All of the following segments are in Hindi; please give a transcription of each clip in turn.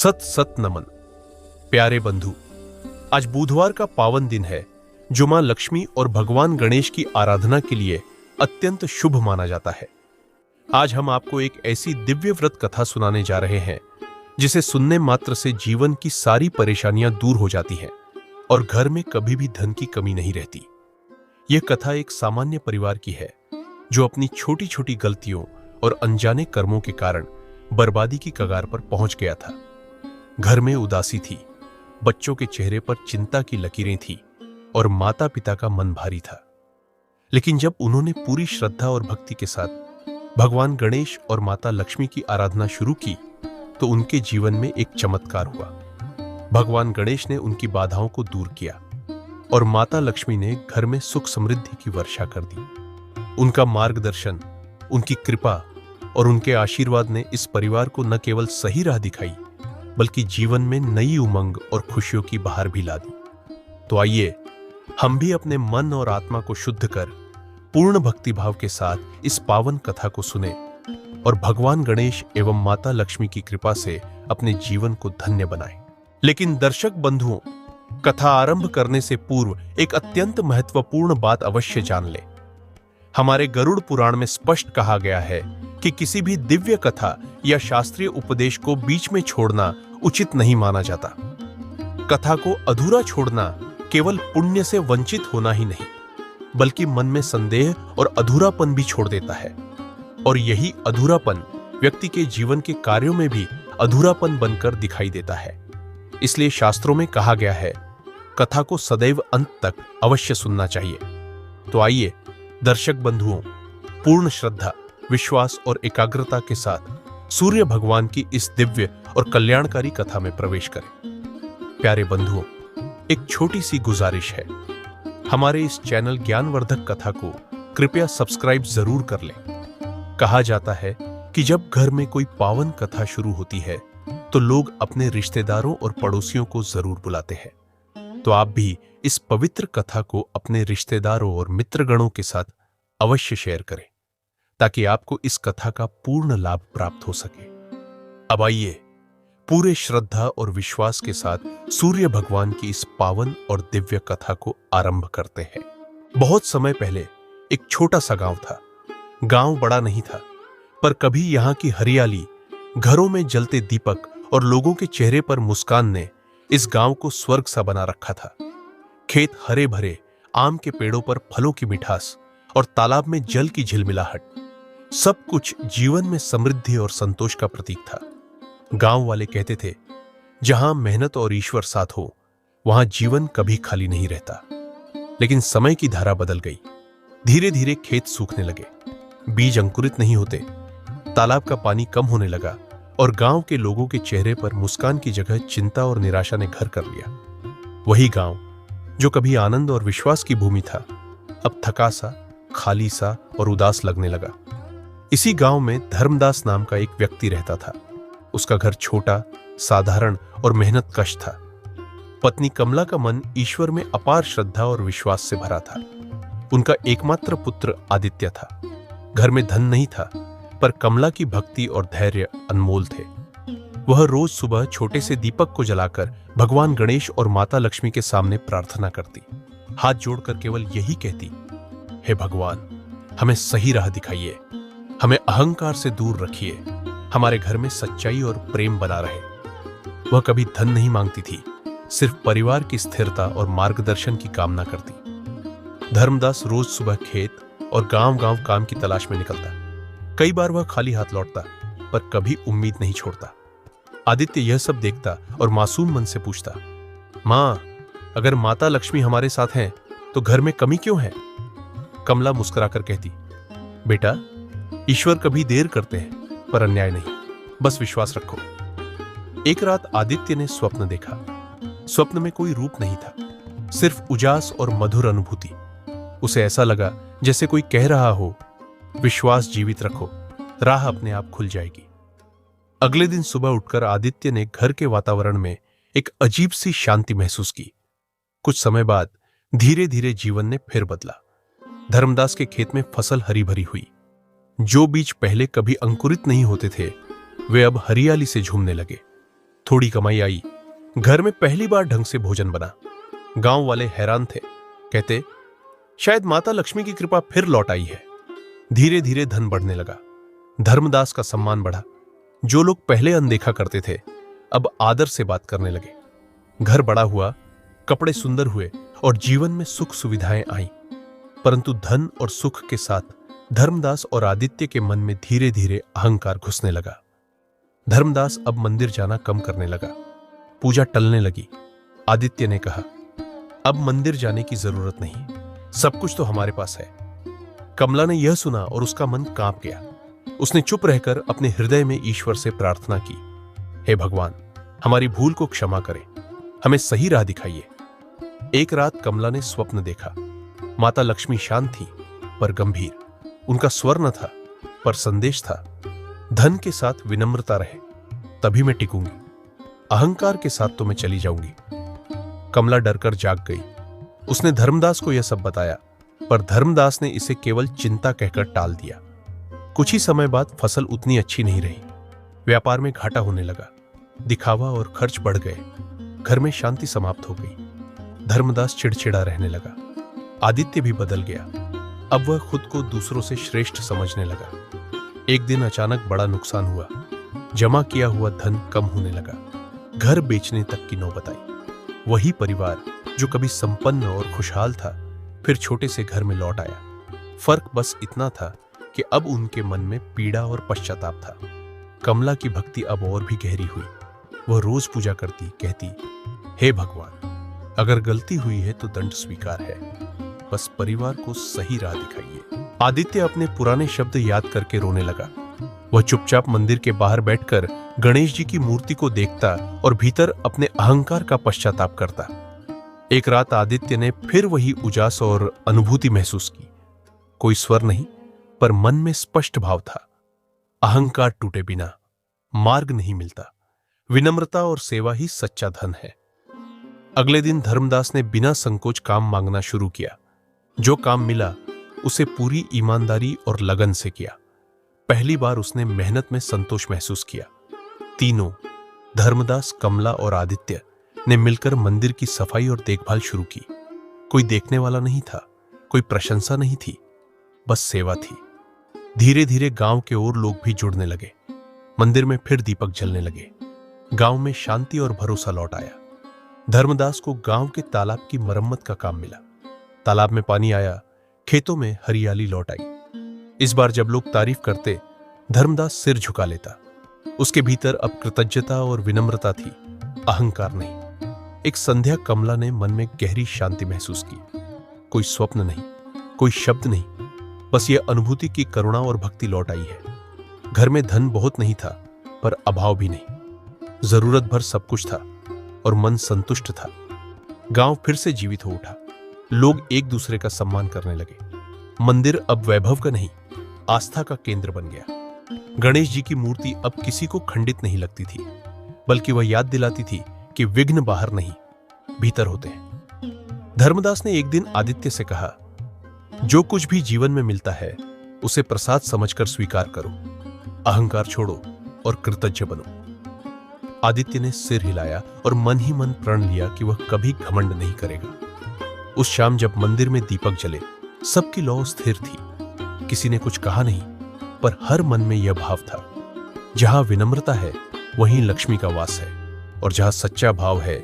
सत सत नमन। प्यारे बंधु, आज बुधवार का पावन दिन है जो मां लक्ष्मी और भगवान गणेश की आराधना के लिए अत्यंत शुभ माना जाता है। आज हम आपको एक ऐसी दिव्य व्रत कथा सुनाने जा रहे हैं जिसे सुनने मात्र से जीवन की सारी परेशानियां दूर हो जाती हैं और घर में कभी भी धन की कमी नहीं रहती। यह कथा एक सामान्य परिवार की है जो अपनी छोटी छोटी गलतियों और अनजाने कर्मों के कारण बर्बादी की कगार पर पहुंच गया था। घर में उदासी थी, बच्चों के चेहरे पर चिंता की लकीरें थी और माता पिता का मन भारी था। लेकिन जब उन्होंने पूरी श्रद्धा और भक्ति के साथ भगवान गणेश और माता लक्ष्मी की आराधना शुरू की तो उनके जीवन में एक चमत्कार हुआ। भगवान गणेश ने उनकी बाधाओं को दूर किया और माता लक्ष्मी ने घर में सुख समृद्धि की वर्षा कर दी। उनका मार्गदर्शन, उनकी कृपा और उनके आशीर्वाद ने इस परिवार को न केवल सही राह दिखाई बल्कि जीवन में नई उमंग और खुशियों की बहार भी ला दी। तो आइए हम भी अपने मन और आत्मा को शुद्ध कर पूर्ण भक्तिभाव के साथ इस पावन कथा को सुने और भगवान गणेश एवं माता लक्ष्मी की कृपा से अपने जीवन को धन्य बनाएं। लेकिन दर्शक बंधुओं, कथा आरंभ करने से पूर्व एक अत्यंत महत्वपूर्ण बात अवश्य जान ले। हमारे गरुड़ पुराण में स्पष्ट कहा गया है कि किसी भी दिव्य कथा या शास्त्रीय उपदेश को बीच में छोड़ना उचित नहीं माना जाता। कथा को अधूरा छोड़ना केवल पुण्य से वंचित होना ही नहीं बल्कि मन में संदेह और अधूरापन भी छोड़ देता है, और यही अधूरापन व्यक्ति के जीवन के कार्यों में भी अधूरापन बनकर दिखाई देता है। इसलिए शास्त्रों में कहा गया है, कथा को सदैव अंत तक अवश्य सुनना चाहिए। तो आइए दर्शक बंधुओं, पूर्ण श्रद्धा, विश्वास और एकाग्रता के साथ सूर्य भगवान की इस दिव्य और कल्याणकारी कथा में प्रवेश करें। प्यारे बंधुओं, एक छोटी सी गुजारिश है, हमारे इस चैनल ज्ञानवर्धक कथा को कृपया सब्सक्राइब जरूर कर लें। कहा जाता है कि जब घर में कोई पावन कथा शुरू होती है तो लोग अपने रिश्तेदारों और पड़ोसियों को जरूर बुलाते हैं। तो आप भी इस पवित्र कथा को अपने रिश्तेदारों और मित्रगणों के साथ अवश्य शेयर करें ताकि आपको इस कथा का पूर्ण लाभ प्राप्त हो सके। अब आइए पूरे श्रद्धा और विश्वास के साथ सूर्य भगवान की इस पावन और दिव्य कथा को आरंभ करते हैं। बहुत समय पहले एक छोटा सा गांव था। गांव बड़ा नहीं था, पर कभी यहां की हरियाली, घरों में जलते दीपक और लोगों के चेहरे पर मुस्कान ने इस गांव को स्वर्ग सा बना रखा था। खेत हरे भरे, आम के पेड़ों पर फलों की मिठास और तालाब में जल की झिलमिलाहट, सब कुछ जीवन में समृद्धि और संतोष का प्रतीक था। गांव वाले कहते थे, जहां मेहनत और ईश्वर साथ हो वहां जीवन कभी खाली नहीं रहता। लेकिन समय की धारा बदल गई। धीरे धीरे खेत सूखने लगे, बीज अंकुरित नहीं होते, तालाब का पानी कम होने लगा और गांव के लोगों के चेहरे पर मुस्कान की जगह चिंता और निराशा ने घर कर लिया। वही गांव जो कभी आनंद और विश्वास की भूमि था, अब थका सा, खाली सा और उदास लगने लगा। इसी गांव में धर्मदास नाम का एक व्यक्ति रहता था। उसका घर छोटा, साधारण और मेहनत कश था। पत्नी कमला का मन ईश्वर में अपार श्रद्धा और विश्वास से भरा था। उनका एकमात्र पुत्र आदित्य था। घर में धन नहीं था, पर कमला की भक्ति और धैर्य अनमोल थे। वह रोज सुबह छोटे से दीपक को जलाकर भगवान गणेश और माता लक्ष्मी के सामने प्रार्थना करती, हाथ जोड़कर केवल यही कहती, हे भगवान, हमें सही राह दिखाइए, हमें अहंकार से दूर रखिए, हमारे घर में सच्चाई और प्रेम बना रहे। वह कभी धन नहीं मांगती थी, सिर्फ परिवार की स्थिरता और मार्गदर्शन की कामना करती। धर्मदास रोज सुबह खेत और गांव-गांव काम की तलाश में निकलता। कई बार वह खाली हाथ लौटता, पर कभी उम्मीद नहीं छोड़ता। आदित्य यह सब देखता और मासूम मन से पूछता, मां, अगर माता लक्ष्मी हमारे साथ हैं तो घर में कमी क्यों है? कमला मुस्कुराकर कहती, बेटा, ईश्वर कभी देर करते हैं पर अन्याय नहीं, बस विश्वास रखो। एक रात आदित्य ने स्वप्न देखा। स्वप्न में कोई रूप नहीं था, सिर्फ उजास और मधुर अनुभूति। उसे ऐसा लगा जैसे कोई कह रहा हो, विश्वास जीवित रखो, राह अपने आप खुल जाएगी। अगले दिन सुबह उठकर आदित्य ने घर के वातावरण में एक अजीब सी शांति महसूस की। कुछ समय बाद धीरे धीरे जीवन ने फिर बदला। धर्मदास के खेत में फसल हरी भरी हुई। जो बीज पहले कभी अंकुरित नहीं होते थे वे अब हरियाली से झूमने लगे। थोड़ी कमाई आई, घर में पहली बार ढंग से भोजन बना। गांव वाले हैरान थे, कहते शायद माता लक्ष्मी की कृपा फिर लौट आई है। धीरे धीरे धन बढ़ने लगा, धर्मदास का सम्मान बढ़ा। जो लोग पहले अनदेखा करते थे अब आदर से बात करने लगे। घर बड़ा हुआ, कपड़े सुंदर हुए और जीवन में सुख सुविधाएं आईं। परंतु धन और सुख के साथ धर्मदास और आदित्य के मन में धीरे धीरे अहंकार घुसने लगा। धर्मदास अब मंदिर जाना कम करने लगा, पूजा टलने लगी। आदित्य ने कहा, अब मंदिर जाने की जरूरत नहीं, सब कुछ तो हमारे पास है। कमला ने यह सुना और उसका मन कांप गया। उसने चुप रहकर अपने हृदय में ईश्वर से प्रार्थना की, हे भगवान, हमारी भूल को क्षमा करें, हमें सही राह दिखाइए। एक रात कमला ने स्वप्न देखा। माता लक्ष्मी शांत थी पर गंभीर। उनका स्वर न था पर संदेश था, धन के साथ विनम्रता रहे तभी मैं टिकूंगी, अहंकार के साथ तो मैं चली जाऊंगी। कमला डरकर जाग गई। उसने धर्मदास को यह सब बताया, पर धर्मदास ने इसे केवल चिंता कहकर टाल दिया। कुछ ही समय बाद फसल उतनी अच्छी नहीं रही। व्यापार में घाटा होने लगा, दिखावा और खर्च बढ़ गए। घर में शांति समाप्त हो गई। धर्मदास चिड़चिड़ा रहने लगा। आदित्य भी बदल गया। अब वह खुद को दूसरों से श्रेष्ठ समझने लगा। एक दिन अचानक बड़ा नुकसान हुआ। जमा किया हुआ धन कम होने लगा। घर बेचने तक की नौबत आई। वही परिवार जो कभी संपन्न और खुशहाल था फिर छोटे से घर में लौट आया। फर्क बस इतना था कि अब उनके मन में पीड़ा और पश्चाताप था। कमला की भक्ति अब और भी गहरी हुई। वह रोज पूजा करती, कहती, हे भगवान, अगर गलती हुई है तो दंड स्वीकार है, बस परिवार को सही राह दिखाइए। आदित्य अपने पुराने शब्द याद करके रोने लगा। वह चुपचाप मंदिर के बाहर बैठकर गणेश जी की मूर्ति को देखता और भीतर अपने अहंकार का पश्चाताप करता। एक रात आदित्य ने फिर वही उजास और अनुभूति महसूस की। कोई स्वर नहीं, पर मन में स्पष्ट भाव था, अहंकार टूटे बिना मार्ग नहीं मिलता। विनम्रता और सेवा ही सच्चा धन है। अगले दिन धर्मदास ने बिना संकोच काम मांगना शुरू किया। जो काम मिला उसे पूरी ईमानदारी और लगन से किया। पहली बार उसने मेहनत में संतोष महसूस किया। तीनों, धर्मदास, कमला और आदित्य ने मिलकर मंदिर की सफाई और देखभाल शुरू की। कोई देखने वाला नहीं था, कोई प्रशंसा नहीं थी, बस सेवा थी। धीरे धीरे गांव के और लोग भी जुड़ने लगे। मंदिर में फिर दीपक जलने लगे। गांव में शांति और भरोसा लौट आया। धर्मदास को गांव के तालाब की मरम्मत का काम मिला। तालाब में पानी आया, खेतों में हरियाली लौट आई। इस बार जब लोग तारीफ करते, धर्मदास सिर झुका लेता। उसके भीतर अब कृतज्ञता और विनम्रता थी, अहंकार नहीं। एक संध्या कमला ने मन में गहरी शांति महसूस की। कोई स्वप्न नहीं, कोई शब्द नहीं, बस यह अनुभूति की करुणा और भक्ति लौट आई है। घर में धन बहुत नहीं था, पर अभाव भी नहीं। जरूरत भर सब कुछ था और मन संतुष्ट था। गांव फिर से जीवित हो उठा। लोग एक दूसरे का सम्मान करने लगे। मंदिर अब वैभव का नहीं, आस्था का केंद्र बन गया। गणेश जी की मूर्ति अब किसी को खंडित नहीं लगती थी, बल्कि वह याद दिलाती थी कि विघ्न बाहर नहीं, भीतर होते हैं। धर्मदास ने एक दिन आदित्य से कहा, जो कुछ भी जीवन में मिलता है उसे प्रसाद समझकर स्वीकार करो, अहंकार छोड़ो और कृतज्ञ बनो। आदित्य ने सिर हिलाया और मन ही मन प्रण लिया कि वह कभी घमंड नहीं करेगा। उस शाम जब मंदिर में दीपक जले, सबकी लौ स्थिर थी। किसी ने कुछ कहा नहीं, पर हर मन में यह भाव था, जहां विनम्रता है वहीं लक्ष्मी का वास है, और जहां सच्चा भाव है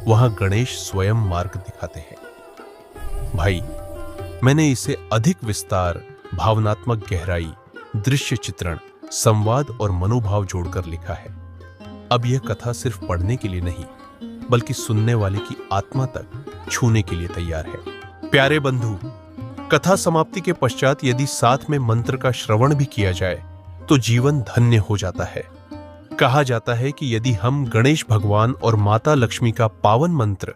वहां गणेश स्वयं मार्ग दिखाते हैं। भाई, मैंने इसे अधिक विस्तार, भावनात्मक गहराई, दृश्य चित्रण, संवाद और मनोभाव जोड़कर लिखा है। अब यह कथा सिर्फ पढ़ने के लिए नहीं, बल्कि सुनने वाले की आत्मा तक छूने के लिए तैयार है। प्यारे बंधु, कथा समाप्ति के पश्चात यदि साथ में मंत्र का श्रवण भी किया जाए तो जीवन धन्य हो जाता है। कहा जाता है कि यदि हम गणेश भगवान और माता लक्ष्मी का पावन मंत्र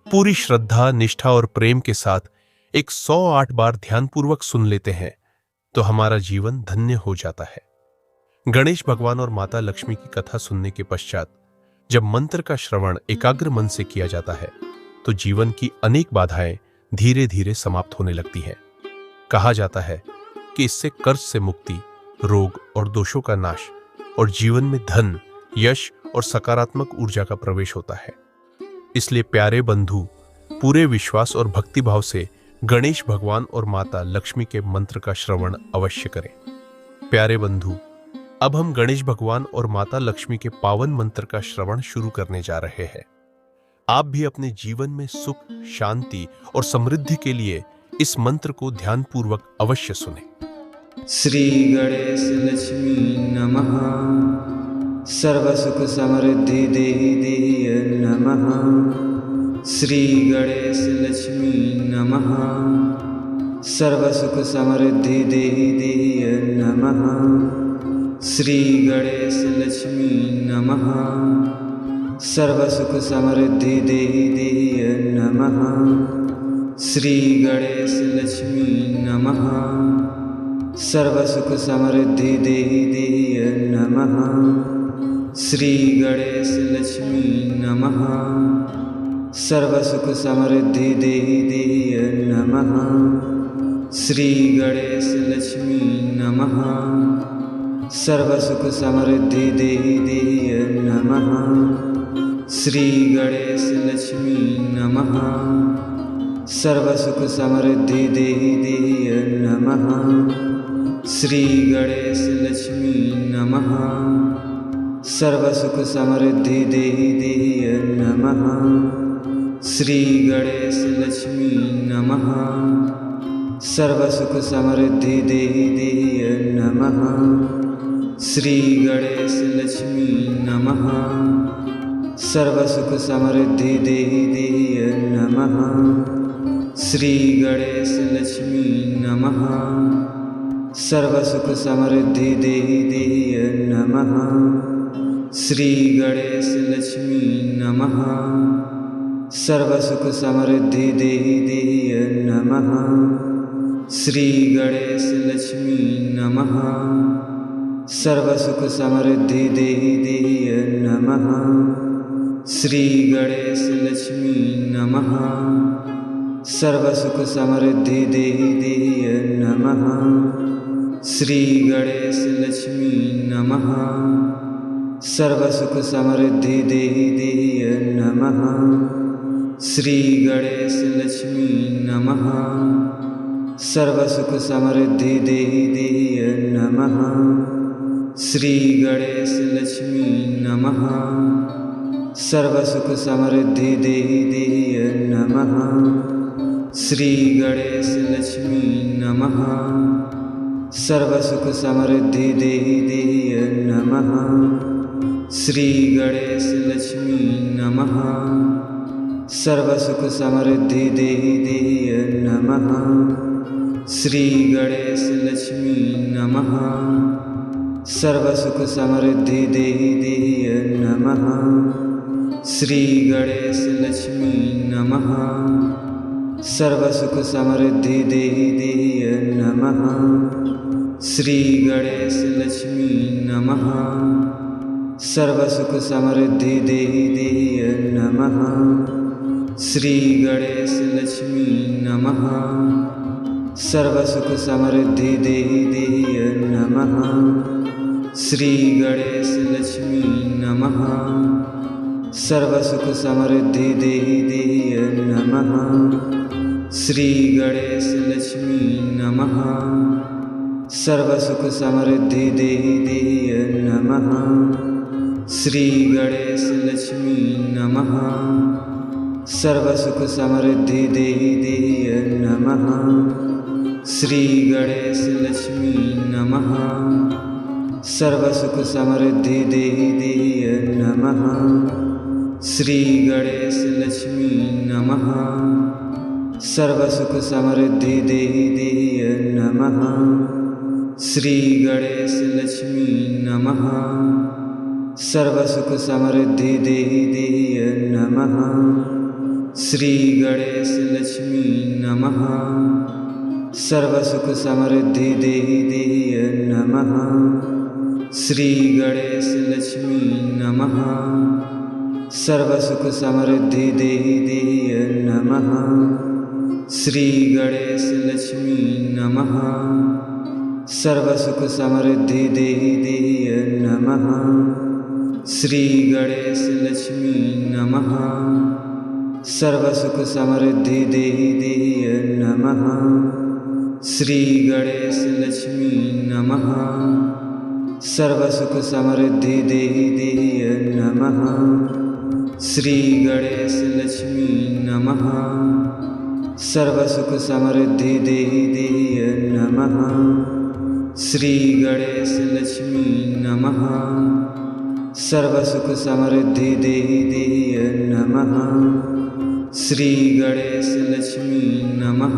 पूरी श्रद्धा, निष्ठा और प्रेम के साथ 108 बार ध्यानपूर्वक सुन लेते हैं तो हमारा जीवन धन्य हो जाता है। गणेश भगवान और माता लक्ष्मी की कथा सुनने के पश्चात जब मंत्र का श्रवण एकाग्र मन से किया जाता है तो जीवन की अनेक बाधाएं धीरे धीरे समाप्त होने लगती हैं। कहा जाता है कि इससे कर्ज से मुक्ति, रोग और दोषों का नाश और जीवन में धन, यश और सकारात्मक ऊर्जा का प्रवेश होता है। इसलिए प्यारे बंधु, पूरे विश्वास और भक्तिभाव से गणेश भगवान और माता लक्ष्मी के मंत्र का श्रवण अवश्य करें। प्यारे बंधु, अब हम गणेश भगवान और माता लक्ष्मी के पावन मंत्र का श्रवण शुरू करने जा रहे हैं। आप भी अपने जीवन में सुख, शांति और समृद्धि के लिए इस मंत्र को ध्यानपूर्वक अवश्य सुनें। श्री गणेश लक्ष्मी नमः। सर्व सुख समृद्धि देहि देहि नमः। श्री गणेश लक्ष्मी नमः। सर्व सुख समृद्धि देहि देहि नमः। श्री गणेश लक्ष्मी नमः। सर्व सुख समृद्धि देहि देहि नमः। श्री गणेश लक्ष्मी नमः। सर्व सुख समृद्धि देहि देहि नमः। श्री गणेश लक्ष्मी नमः। सर्व सुख समृद्धि देहि देहि नमः। श्री गणेश लक्ष्मी नमः। सर्व सुख समृद्धि देहि देहि नमः। श्री गणेश लक्ष्मी नमः। सर्व सुख समृद्धि देहि देहि नमः। श्री गणेश लक्ष्मी नमः। सर्व सुख समृद्धि देहि देहि नमः। श्री गणेश लक्ष्मी नमः। सर्व सुख समृद्धि देहि देहि नमः। श्री गणेश लक्ष्मी नमः। सर्व सुख समृद्धि देहि देहि नमः। श्री गणेश लक्ष्मी नमः। सर्व सुख समृद्धि देहि देहि नमः। श्री गणेश लक्ष्मी नमः। सर्व सुख समृद्धि देहि देहि नमः। श्री गणेश लक्ष्मी नमः। सर्व सुख समृद्धि देहि देहि नमः। श्री गणेश लक्ष्मी नमः। सर्व सुख समृद्धि देहि देहि नमः। श्री गणेश लक्ष्मी नमः। सर्व सुख समृद्धि देहि देहि नमः। श्री गणेश लक्ष्मी नमः। सर्व सुख समृद्धि देहि देहि नमः। श्री गणेश लक्ष्मी नमः। सर्व सुख समृद्धि देहि देहि नमः। श्री गणेश लक्ष्मी नमः। सर्व सुख समृद्धि देहि देहि नमः। श्री गणेश लक्ष्मी नमः। सर्व सुख समृद्धि देहि देहि नमः। श्री गणेश लक्ष्मी नमः। सर्व सुख समृद्धि देहि देहि नमः। श्री गणेश लक्ष्मी नमः। सर्व सुख समृद्धि देहि देहि नमः। श्री गणेश लक्ष्मी नमः। सर्व सुख समृद्धि देहि देहि नमः। श्री गणेश लक्ष्मी नमः। सर्व सुख समृद्धि देहि देहि नमः। श्री गणेश लक्ष्मी नमः। सर्व सुख समृद्धि देहि देहि नमः। श्री गणेश लक्ष्मी नमः। सर्व सुख समृद्धि देहि देहि नमः। श्री गणेश लक्ष्मी नमः। सर्व सुख समृद्धि देहि देहि नमः। श्री गणेश लक्ष्मी नमः। सर्व सुख समृद्धि देहि देहि नमः। श्री गणेश लक्ष्मी नमः। सर्व सुख समृद्धि देहि देहि नमः। श्री गणेश लक्ष्मी नमः। सर्व सुख समृद्धि देहि देहि नमः। श्री गणेश लक्ष्मी नमः। सर्व सुख समृद्धि देहि देहि नमः। श्री गणेश लक्ष्मी नमः। सर्व सुख समृद्धि देहि देहि नमः। श्री गणेश लक्ष्मी नमः। सर्व सुख समृद्धि देहि देहि नमः। श्री गणेश लक्ष्मी नमः। सर्वसुख समृद्धि देहि देहि नमः। श्री गणेश लक्ष्मी नमः। सर्वसुख समृद्धि देहि देहि नमः। श्री गणेश लक्ष्मी नमः। सर्वसुख समृद्धि देहि देहि नमः। श्री गणेश लक्ष्मी नमः। सर्वसुख समृद्धि देहि देहि नमः। श्री गणेश लक्ष्मी नमः।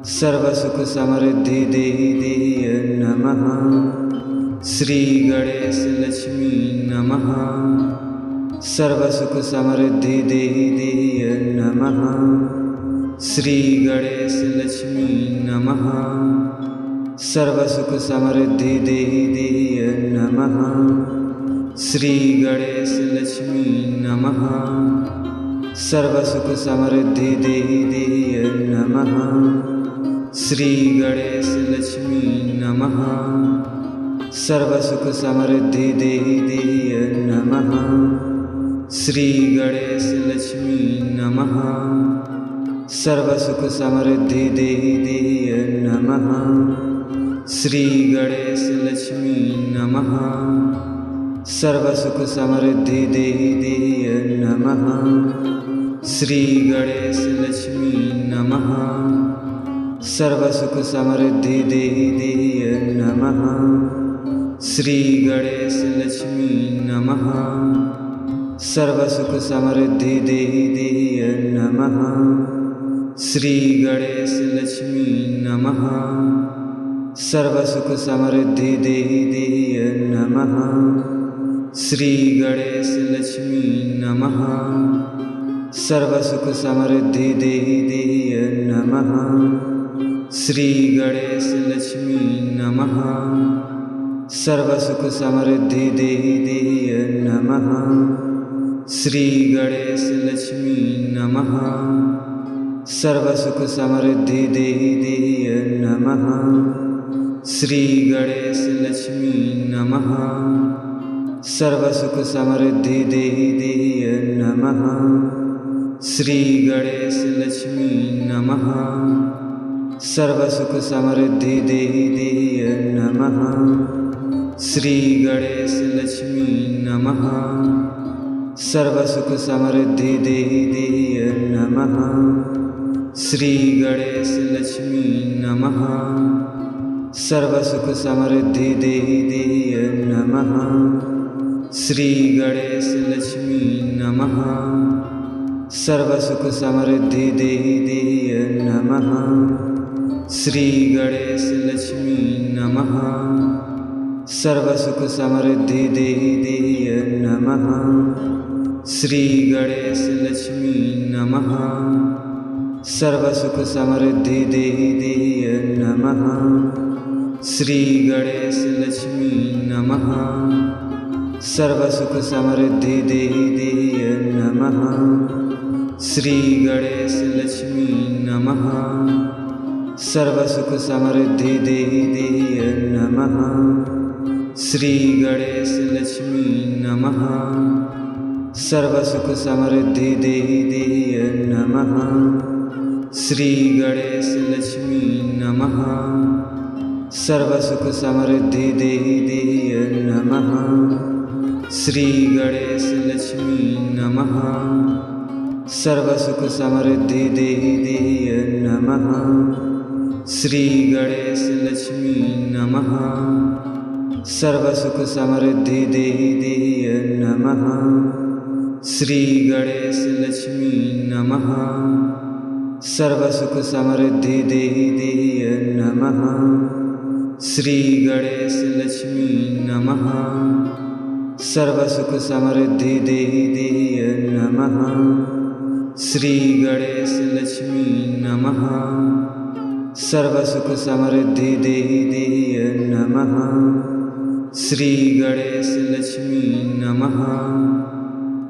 सर्वसुख समृद्धि देहि देहि नमः। श्री गणेश लक्ष्मी नमः। सर्वसुख समृद्धि देहि देहि नमः। श्री गणेश लक्ष्मी नमः। सर्वसुख समृद्धि देहि देहि नमः। श्री गणेश लक्ष्मी नमः। सर्वसुख समृद्धि देहि देहि नमः। श्री गणेश लक्ष्मी नमः। सर्वसुख समृद्धि देहि देहि नमः। श्री गणेश लक्ष्मी नमः। सर्वसुख समृद्धि देहि देहि नमः। श्री गणेश लक्ष्मी नमः। सर्वसुख समृद्धि देहि देहि नमः। श्री गणेश लक्ष्मी नमः। सर्वसुख समृद्धि देहि देहि नमः। श्री गणेश लक्ष्मी नमः। सर्वसुख समृद्धि देहि देहि नमः। श्री गणेश लक्ष्मी नमः। सर्वसुख समृद्धि देहि देहि नमः। श्री गणेश लक्ष्मी नमः। सर्वसुख समृद्धि देहि देहि नमः। श्री गणेश लक्ष्मी नमः। सर्वसुख समृद्धि देहि देहि नमः। श्री गणेश लक्ष्मी नमः। सर्वसुख समृद्धि देहि देहि नमः। श्री गणेश लक्ष्मी नमः। सर्वसुख समृद्धि देहि देहि नमः। श्री गणेश लक्ष्मी नमः। सर्वसुख समृद्धि देहि देहि नमः। श्री गणेश लक्ष्मी नमः। सर्वसुख समृद्धि देहि देहि नमः। श्री गणेश लक्ष्मी नमः। सर्वसुख समृद्धि देहि देहि नमः। श्री गणेश लक्ष्मी नमः। सर्वसुख समृद्धि देहि देहि नमः। श्री गणेश लक्ष्मी नमः। सर्वसुख समृद्धि देहि देहि नमः। श्री गणेश लक्ष्मी नमः। सर्वसुख समृद्धि देहि देहि नमः। श्री गणेश लक्ष्मी नमः। सर्वसुख समृद्धि देहि देहि नमः। श्री गणेश लक्ष्मी नमः। सर्वसुख समृद्धि देहि देहि नमः। श्री गणेश लक्ष्मी नमः। सर्वसुख समृद्धि देहि देहि नमः। श्री गणेश लक्ष्मी नमः। सर्वसुख समृद्धि देहि देहि नमः। श्री गणेश लक्ष्मी नमः। सर्वसुख समृद्धि देहि देहि नमः। श्री गणेश लक्ष्मी नमः। सर्वसुख समृद्धि देहि देहि नमः। श्री गणेश लक्ष्मी नमः। सर्वसुख समृद्धि देहि देहि नमः। श्री गणेश लक्ष्मी नमः। सर्वसुख समृद्धि देहि देहि नमः। श्री गणेश लक्ष्मी नमः। सर्वसुख समृद्धि देहि देहि नमः। श्री गणेश लक्ष्मी नमः।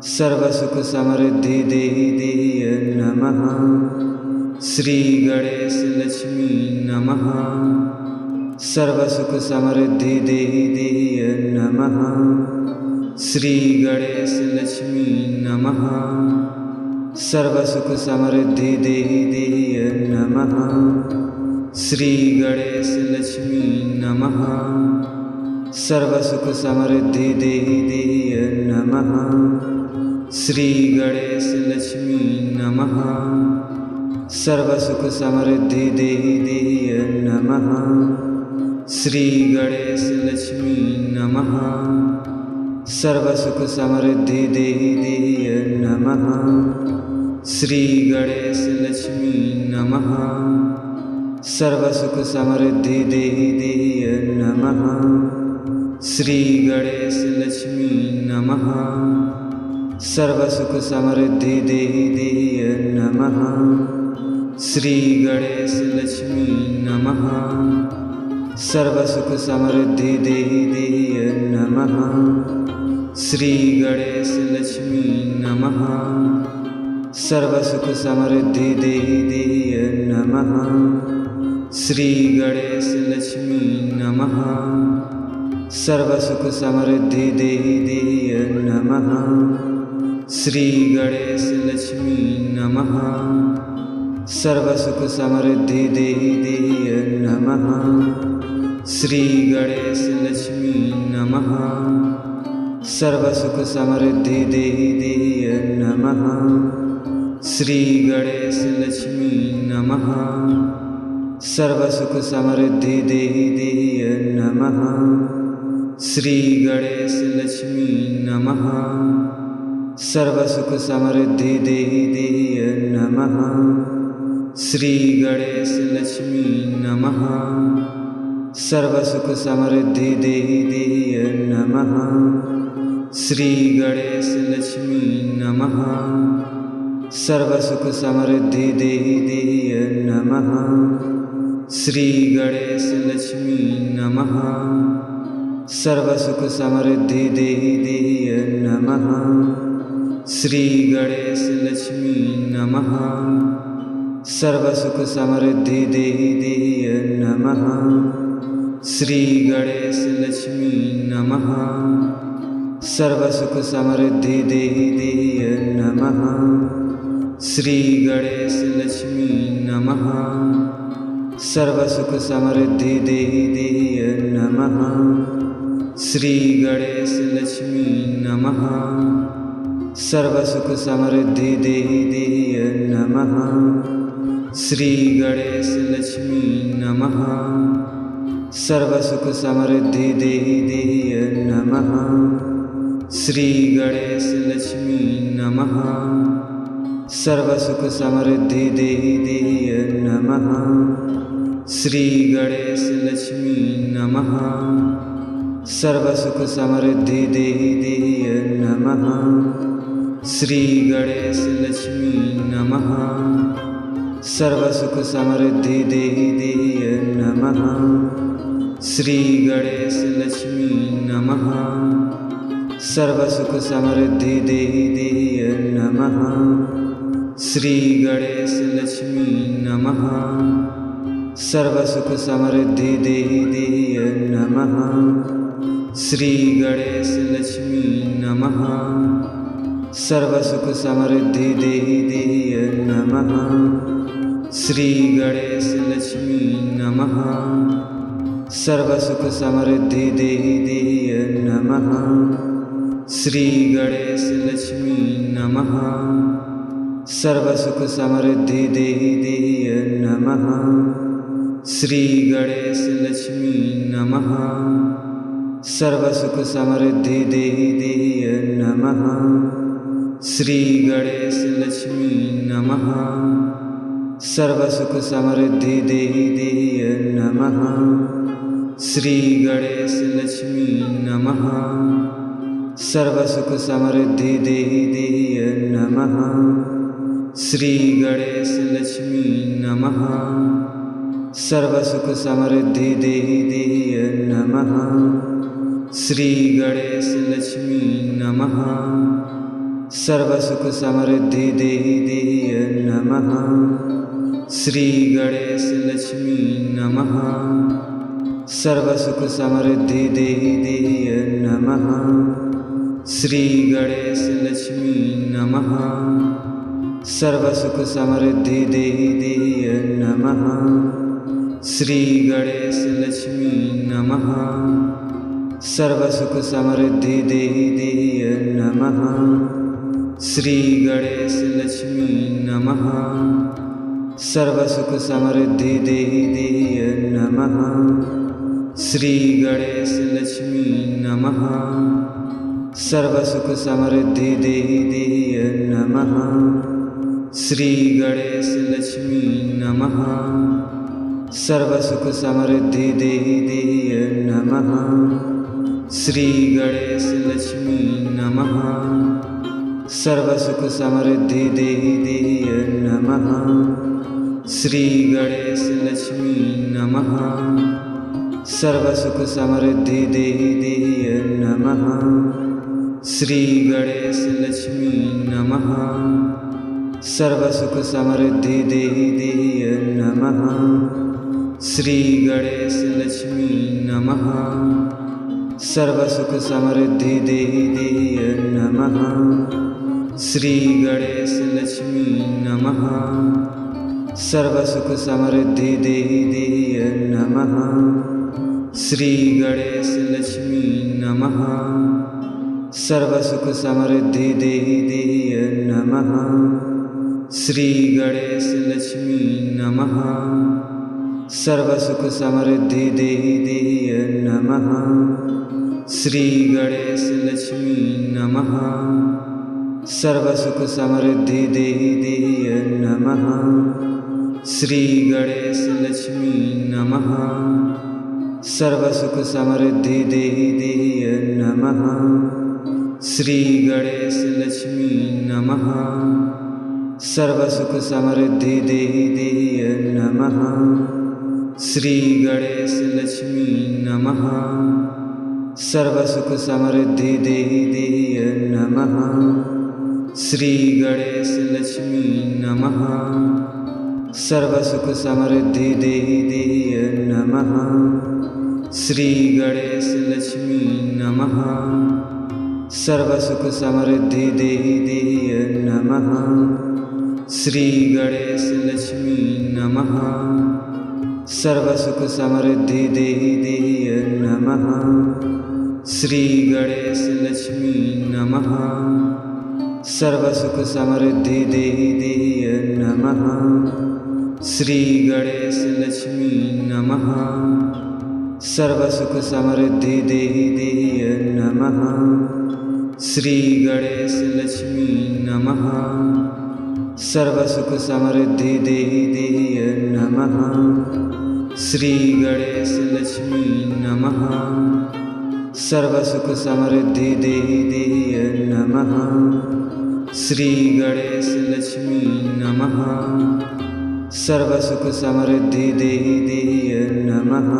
सर्वसुख समृद्धि देहि देहि नमः। श्री गणेश लक्ष्मी नमः। सर्वसुख समृद्धि देहि देहि नमः। श्री गणेश लक्ष्मी नमः। सर्वसुख समृद्धि देहि देहि नमः। श्री गणेश लक्ष्मी नमः। सर्वसुख समृद्धि देहि देहि नमः। श्री गणेश लक्ष्मी नमः। सर्वसुख समृद्धि देहि देहि नमः। श्री गणेश लक्ष्मी नमः। सर्वसुख समृद्धि देहि देहि नमः। श्री गणेश लक्ष्मी नमः। सर्वसुख समृद्धि देहि देहि नमः। श्री गणेश लक्ष्मी नमः। सर्वसुख समृद्धि देहि देहि नमः। श्री गणेश लक्ष्मी नमः। सर्वसुख समृद्धि देहि देहि नमः। श्री गणेश लक्ष्मी नमः। सर्वसुख समृद्धि देहि देहि नमः। श्री गणेश लक्ष्मी नमः। सर्वसुख समृद्धि देहि देहि नमः। श्री गणेश लक्ष्मी नमः। सर्वसुख समृद्धि देहि देहि नमः। श्री गणेश लक्ष्मी नमः। सर्वसुख समृद्धि देहि देहि नमः। श्री गणेश लक्ष्मी नमः। सर्वसुख समृद्धि देहि देहि नमः। श्री गणेश लक्ष्मी नमः। सर्वसुख समृद्धि देहि देहि नमः। श्री गणेश लक्ष्मी नमः। सर्वसुख समृद्धि देहि देहि नमः। श्री गणेश लक्ष्मी नमः। सर्वसुख समृद्धि देहि देहि नमः। श्री गणेश लक्ष्मी नमः। सर्वसुख समृद्धि देहि देहि नमः। श्री गणेश लक्ष्मी नमः। सर्वसुख समृद्धि देहि देहि नमः। श्री गणेश लक्ष्मी नमः। सर्वसुख समृद्धि देहि देहि नमः। श्री गणेश लक्ष्मी नमः। सर्वसुख समृद्धि देहि देहि नमः। श्री गणेश लक्ष्मी नमः। सर्वसुख समृद्धि देहि देहि नमः। श्री गणेश लक्ष्मी नमः। सर्वसुख समृद्धि देहि देहि नमः। श्री गणेश लक्ष्मी नमः। सर्वसुख समृद्धि देहि देहि नमः। श्री गणेश लक्ष्मी नमः। सर्वसुख समृद्धि देहि देहि नमः। श्री गणेश लक्ष्मी नमः। सर्वसुख समृद्धि देहि देहि नमः। श्री गणेश लक्ष्मी नमः। सर्वसुख समृद्धि देहि देहि नमः। श्री गणेश लक्ष्मी नमः। सर्वसुख समृद्धि देहि देहि नमः। श्री गणेश लक्ष्मी नमः। सर्वसुख समृद्धि देहि देहि नमः। श्री गणेश लक्ष्मी नमः। सर्वसुख समृद्धि देहि देहि नमः। श्री गणेश लक्ष्मी नमः। सर्वसुख समृद्धि देहि देहि नमः। श्री गणेश लक्ष्मी नमः। सर्वसुख समृद्धि देहि देहि नमः। श्री गणेश लक्ष्मी नमः। सर्वसुख समृद्धि देहि देहि नमः। श्री गणेश लक्ष्मी नमः। सर्वसुख समृद्धि देहि देहि नमः। श्री गणेश लक्ष्मी नमः। सर्वसुख समृद्धि देहि देहि नमः। श्री गणेश लक्ष्मी नमः। सर्वसुख समृद्धि देहि देहि नमः। श्री गणेश लक्ष्मी नमः। सर्वसुख समृद्धि देहि देहि नमः। श्री गणेश लक्ष्मी नमः। सर्वसुख समृद्धि देहि देहि नमः। श्री गणेश लक्ष्मी नमः। सर्वसुख समृद्धि देहि देहि नमः। श्री गणेश लक्ष्मी नमः। सर्वसुख समृद्धि देहि देहि नमः। श्री गणेश लक्ष्मी नमः। सर्वसुख समृद्धि देहि देहि नमः। श्री गणेश लक्ष्मी नमः। सर्वसुख समृद्धि देहि देहि नमः। श्री गणेश लक्ष्मी नमः। सर्वसुख समृद्धि देहि देहि नमः। श्री गणेश लक्ष्मी नमः। सर्वसुख समृद्धि देहि देहि नमः। श्री गणेश लक्ष्मी नमः। सर्वसुख समृद्धि देहि देहि नमः। श्री गणेश लक्ष्मी नमः। सर्वसुख समृद्धि देहि देहि नमः। श्री गणेश लक्ष्मी नमः। सर्वसुख समृद्धि देहि देहि नमः। श्री गणेश लक्ष्मी नमः। सर्वसुख समृद्धि देहि देहि नमः। श्री गणेश लक्ष्मी नमः। सर्वसुख समृद्धि देहि देहि नमः। श्री गणेश लक्ष्मी नमः। सर्वसुख समृद्धि देहि देहि नमः। श्री गणेश लक्ष्मी नमः। सर्वसुख समृद्धि देहि देहि नमः। श्री गणेश लक्ष्मी नमः। सर्वसुख समृद्धि देहि देहि नमः। श्री गणेश लक्ष्मी नमः। सर्वसुख समृद्धि देहि देहि नमः। श्री गणेश लक्ष्मी नमः। सर्वसुख समृद्धि देहि देहि नमः। श्री गणेश लक्ष्मी नमः। सर्वसुख समृद्धि देहि देहि नमः। श्री गणेश लक्ष्मी नमः। सर्वसुख समृद्धि देहि देहि नमः। श्री गणेश लक्ष्मी नमः। सर्वसुख समृद्धि देहि देहि नमः। श्री गणेश लक्ष्मी नमः। सर्वसुख समृद्धि देहि देहि नमः। श्री गणेश लक्ष्मी नमः। सर्वसुख समृद्धि देहि देहि नमः। श्री गणेश लक्ष्मी नमः। सर्वसुख समृद्धि देहि देहि नमः। श्री गणेश लक्ष्मी नमः। सर्वसुख समृद्धि देहि देहि नमः।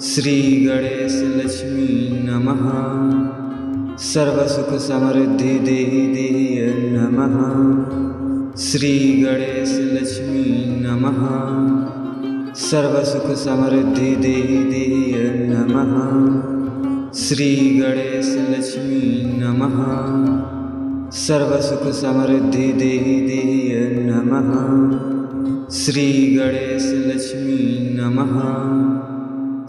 श्री गणेश लक्ष्मी नमः। सर्वसुख समृद्धि देहि देहि नमः। श्री गणेश लक्ष्मी नमः। सर्वसुख समृद्धि देहि देहि नमः। श्री गणेश लक्ष्मी नमः। सर्वसुख समृद्धि देहि देहि नमः। श्री गणेश लक्ष्मी नमः।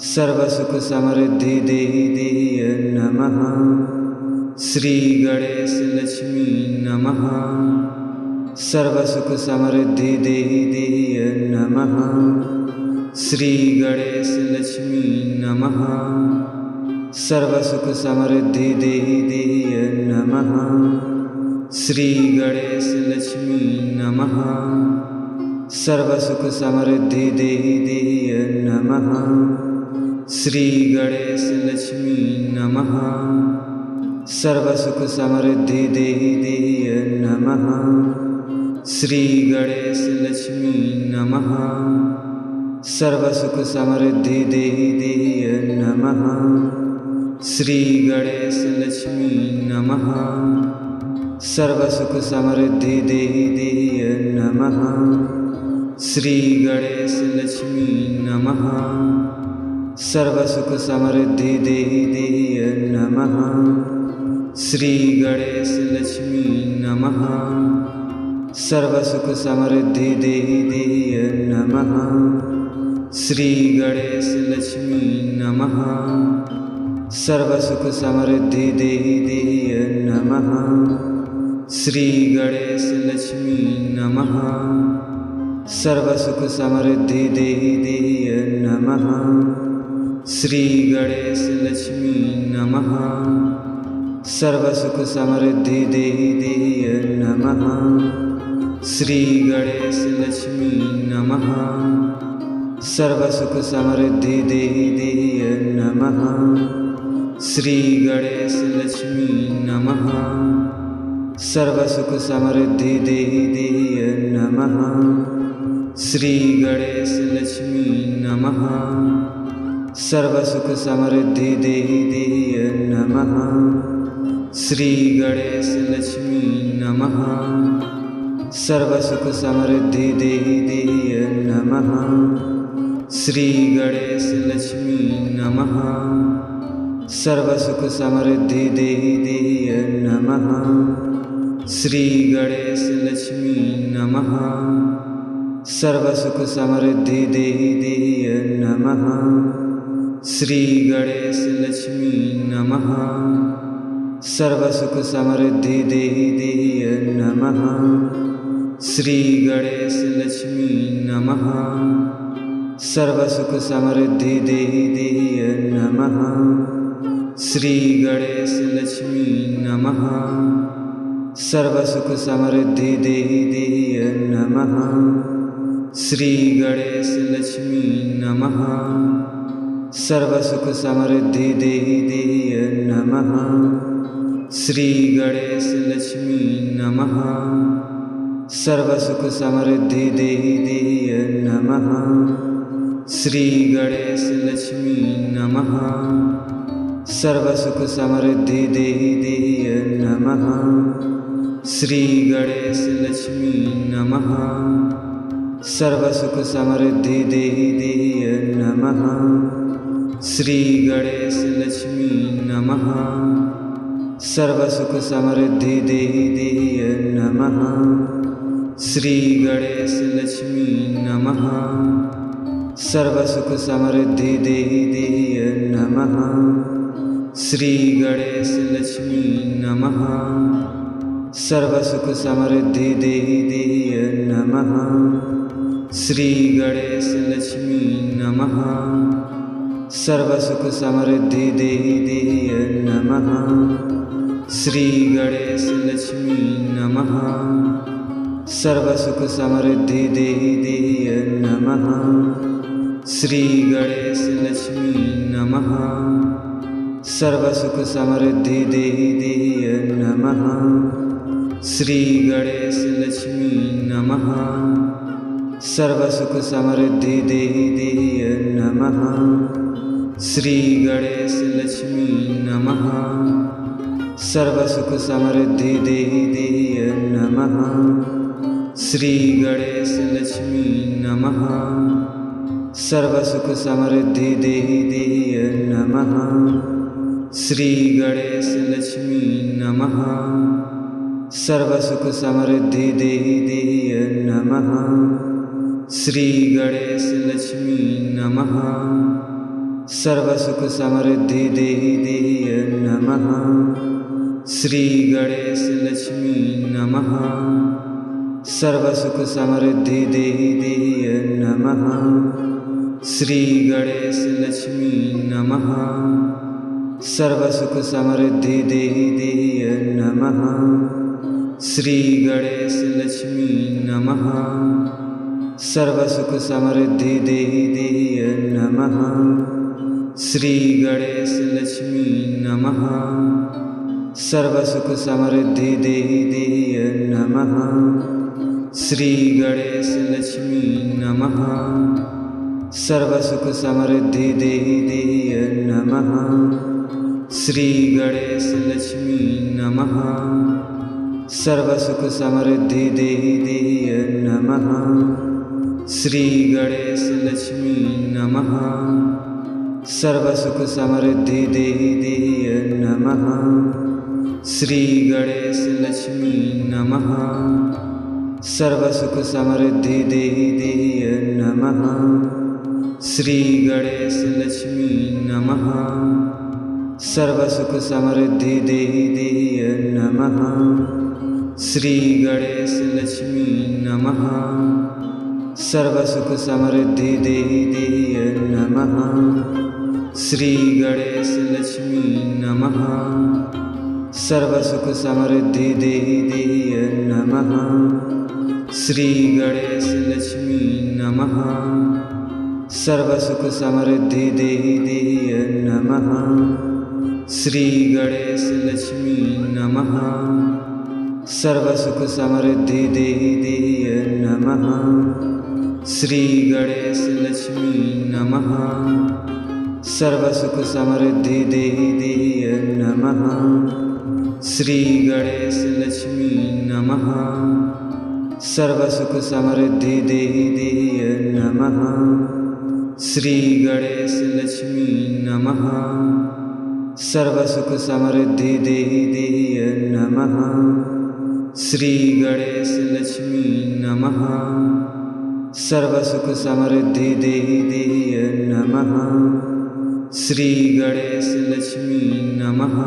सर्वसुख समृद्धि देहि देहि नमः। श्री गणेश लक्ष्मी नमः। सर्वसुख समृद्धि देहि देहि नमः। श्री गणेश लक्ष्मी नमः। सर्वसुख समृद्धि देहि देहि नमः। श्री गणेश लक्ष्मी नमः। सर्वसुख समृद्धि देहि देहि नमः। श्री गणेश लक्ष्मी नमः। सर्वसुख समृद्धि देहि देहि नमः। श्री गणेश लक्ष्मी नमः। सर्वसुख समृद्धि देहि देहि नमः। श्री गणेश लक्ष्मी नमः। सर्वसुख समृद्धि देहि देहि नमः। श्री गणेश लक्ष्मी नमः। सर्वसुख समृद्धि देहि देहि नमः। श्री गणेश लक्ष्मी नमः। सर्वसुख समृद्धि देहि देहि नमः। श्री गणेश लक्ष्मी नमः। सर्वसुख समृद्धि देहि देहि नमः। श्री गणेश लक्ष्मी नमः। सर्वसुख समृद्धि देहि देहि नमः। श्री गणेश लक्ष्मी नमः। सर्वसुख समृद्धि देहि देहि नमः। श्री गणेश लक्ष्मी नमः। सर्वसुख समृद्धि देहि देहि नमः। श्री गणेश लक्ष्मी नमः। सर्वसुख समृद्धि देहि देहि नमः। श्री गणेश लक्ष्मी नमः। सर्वसुख समृद्धि देहि देहि नमः। श्री गणेश लक्ष्मी नमः। सर्वसुख समृद्धि देहि देहि नमः। श्री गणेश लक्ष्मी नमः। सर्वसुख समृद्धि देहि देहि नमः। श्री गणेश लक्ष्मी नमः। सर्वसुख समृद्धि देहि देहि नमः। श्री गणेश लक्ष्मी नमः। सर्वसुख समृद्धि देहि देहि नमः। श्री गणेश लक्ष्मी नमः। सर्वसुख समृद्धि देहि देहि नमः। श्री गणेश लक्ष्मी नमः। सर्वसुख समृद्धि देहि देहि नमः। श्री गणेश लक्ष्मी नमः। सर्वसुख समृद्धि देहि देहि नमः। श्री गणेश लक्ष्मी नमः। सर्वसुख समृद्धि देहि देहि नमः। श्री गणेश लक्ष्मी नमः। सर्वसुख समृद्धि देहि देहि नमः। श्री गणेश लक्ष्मी नमः। सर्वसुख समृद्धि देहि देहि नमः। श्री गणेश लक्ष्मी नमः। सर्वसुख समृद्धि देहि देहि नमः। श्री गणेश लक्ष्मी नमः। सर्वसुख समृद्धि देहि देहि नमः। श्री गणेश लक्ष्मी नमः। सर्वसुख समृद्धि देहि देहि नमः। श्री गणेश लक्ष्मी नमः। सर्वसुख समृद्धि देहि देहि नमः। श्री गणेश लक्ष्मी नमः। सर्वसुख समृद्धि देहि देहि नमः। श्री गणेश लक्ष्मी नमः। सर्वसुख समृद्धि देहि देहि नमः। श्री गणेश लक्ष्मी नमः। सर्वसुख समृद्धि देहि देहि नमः। श्री गणेश लक्ष्मी नमः। सर्वसुख समृद्धि देहि देहि नमः। श्री गणेश लक्ष्मी नमः। सर्वसुख समृद्धि देहि देहि नमः। श्री गणेश लक्ष्मी नमः। सर्वसुख समृद्धि देहि देहि नमः। श्री गणेश लक्ष्मी नमः। सर्वसुख समृद्धि देहि देहि नमः। श्री गणेश लक्ष्मी नमः। सर्वसुख समृद्धि देहि देहि नमः। श्री गणेश लक्ष्मी नमः। सर्वसुख समृद्धि देहि देहि नमः। श्री गणेश लक्ष्मी नमः। सर्वसुख समृद्धि देहि देहि नमः। श्री गणेश लक्ष्मी नमः। सर्वसुख समृद्धि देहि देहि नमः। श्री गणेश लक्ष्मी नमः। सर्वसुख समृद्धि देहि देहि नमः। श्री गणेश लक्ष्मी नमः। सर्वसुख समृद्धि देहि देहि नमः। श्री गणेश लक्ष्मी नमः। सर्वसुख समृद्धि देहि देहि नमः। श्री गणेश लक्ष्मी नमः। सर्वसुख समृद्धि देहि देहि नमः। श्री गणेश लक्ष्मी नमः। सर्वसुख समृद्धि देहि देहि नमः। श्री गणेश लक्ष्मी नमः। सर्वसुख समृद्धि देहि देहि नमः। श्री गणेश लक्ष्मी नमः। सर्वसुख समृद्धि देहि देहि नमः। श्री गणेश लक्ष्मी नमः। सर्वसुख समृद्धि देहि देहि नमः। श्री गणेश लक्ष्मी नमः। सर्वसुख समृद्धि देहि देहि नमः। श्री गणेश लक्ष्मी नमः। सर्वसुख समृद्धि देहि देहि नमः। श्री गणेश लक्ष्मी नमः। सर्वसुख समृद्धि देहि देहि नमः। श्री गणेश लक्ष्मी नमः। सर्वसुख समृद्धि देहि देहि नमः। श्री गणेश लक्ष्मी नमः। सर्वसुख समृद्धि देहि देहि नमः। श्री गणेश लक्ष्मी नमः।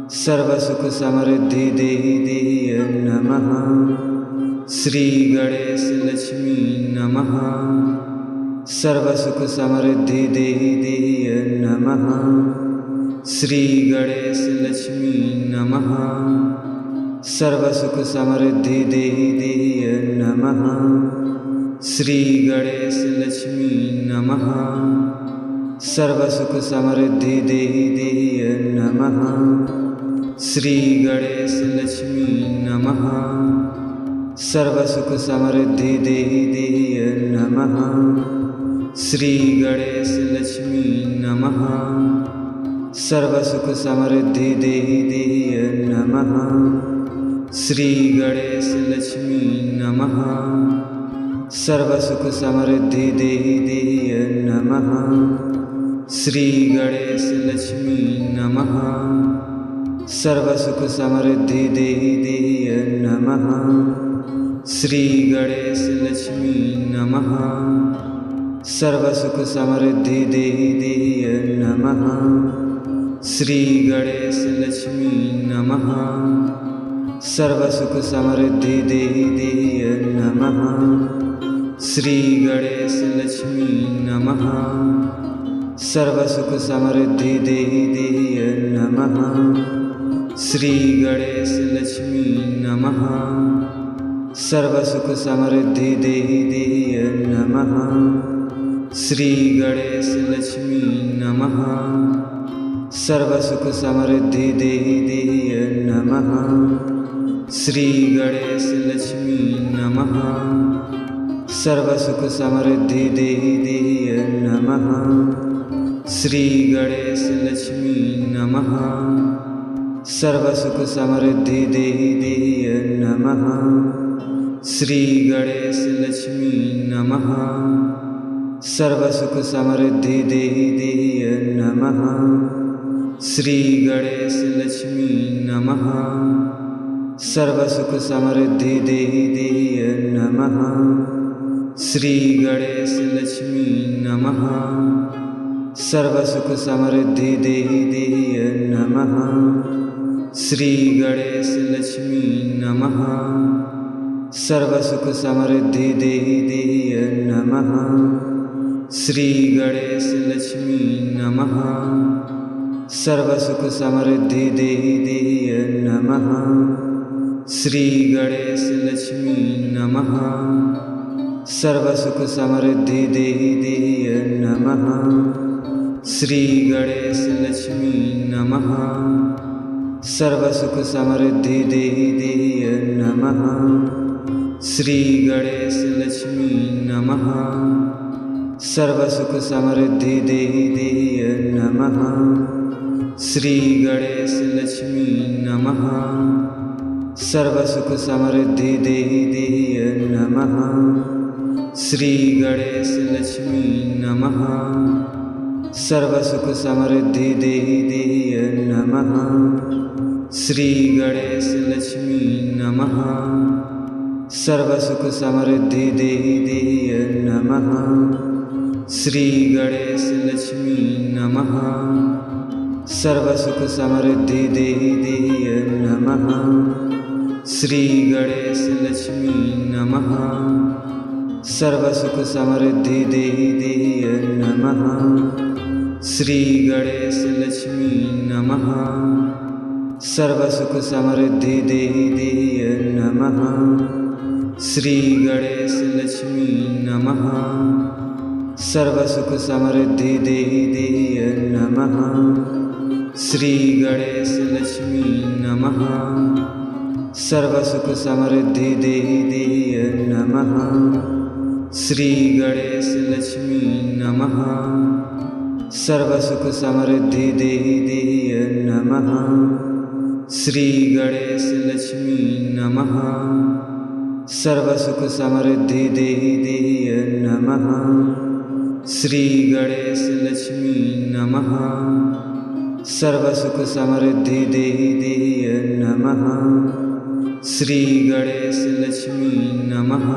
सर्वसुख समृद्धि देहि देहि नमः। श्री गणेश लक्ष्मी नमः। सर्वसुख समृद्धि देहि देहि नमः। श्री गणेश लक्ष्मी नमः। सर्वसुख समृद्धि देहि देहि नमः। श्री गणेश लक्ष्मी नमः। सर्वसुख समृद्धि देहि देहि नमः। श्री गणेश लक्ष्मी नमः। सर्वसुख समृद्धि देहि देहि नमः। श्री गणेश लक्ष्मी नमः। सर्वसुख समृद्धि देहि देहि नमः। श्री गणेश लक्ष्मी नमः। सर्वसुख समृद्धि देहि देहि नमः। श्री गणेश लक्ष्मी नमः। सर्वसुख समृद्धि देहि देहि नमः। श्री गणेश लक्ष्मी नमः। सर्वसुख समृद्धि देहि देहि नमः। श्री गणेश लक्ष्मी नमः। सर्वसुख समृद्धि देहि देहि नमः। श्री गणेश लक्ष्मी नमः। सर्वसुख समृद्धि देहि देहि नमः। श्री गणेश लक्ष्मी नमः। सर्वसुख समृद्धि देहि देहि नमः। श्री गणेश लक्ष्मी नमः। सर्वसुख समृद्धि देहि देहि नमः। श्री गणेश लक्ष्मी नमः। सर्वसुख समृद्धि देहि देहि नमः। श्री गणेश लक्ष्मी नमः। सर्वसुख समृद्धि देहि देहि नमः। श्री गणेश लक्ष्मी नमः। सर्वसुख समृद्धि देहि देहि नमः। श्री गणेश लक्ष्मी नमः। सर्वसुख समृद्धि देहि देहि नमः। श्री गणेश लक्ष्मी नमः। सर्वसुख समृद्धि देहि देहि नमः। श्री गणेश लक्ष्मी नमः। सर्वसुख समृद्धि देहि देहि नमः। श्री गणेश लक्ष्मी नमः। सर्वसुख समृद्धि देहि देहि नमः। श्री गणेश लक्ष्मी नमः। सर्वसुख समृद्धि देहि देहि नमः। श्री गणेश लक्ष्मी नमः। सर्वसुख समृद्धि देहि देहि नमः। श्री गणेश लक्ष्मी नमः। सर्वसुख समृद्धि देहि देहि नमः। श्री गणेश लक्ष्मी नमः। सर्वसुख समृद्धि देहि देहि नमः। श्री गणेश लक्ष्मी नमः। सर्वसुख समृद्धि देहि देहि नमः। श्री गणेश लक्ष्मी नमः। सर्वसुख समृद्धि देहि देहि नमः। श्री गणेश लक्ष्मी नमः। सर्वसुख समृद्धि देहि देहि नमः। श्री गणेश लक्ष्मी नमः। सर्वसुख समृद्धि देहि देहि नमः। श्री गणेश लक्ष्मी नमः। सर्वसुख समृद्धि देहि देहि नमः। श्री गणेश लक्ष्मी नमः। सर्वसुख समृद्धि देहि देहि नमः। श्री गणेश लक्ष्मी नमः। सर्वसुख समृद्धि देहि देहि नमः। श्री गणेश लक्ष्मी नमः। सर्वसुख समृद्धि देहि देहि नमः। श्री गणेश लक्ष्मी नमः। सर्वसुख समृद्धि देहि देहि नमः। श्री गणेश लक्ष्मी नमः। सर्वसुख समृद्धि देहि देहि नमः। श्री गणेश लक्ष्मी नमः।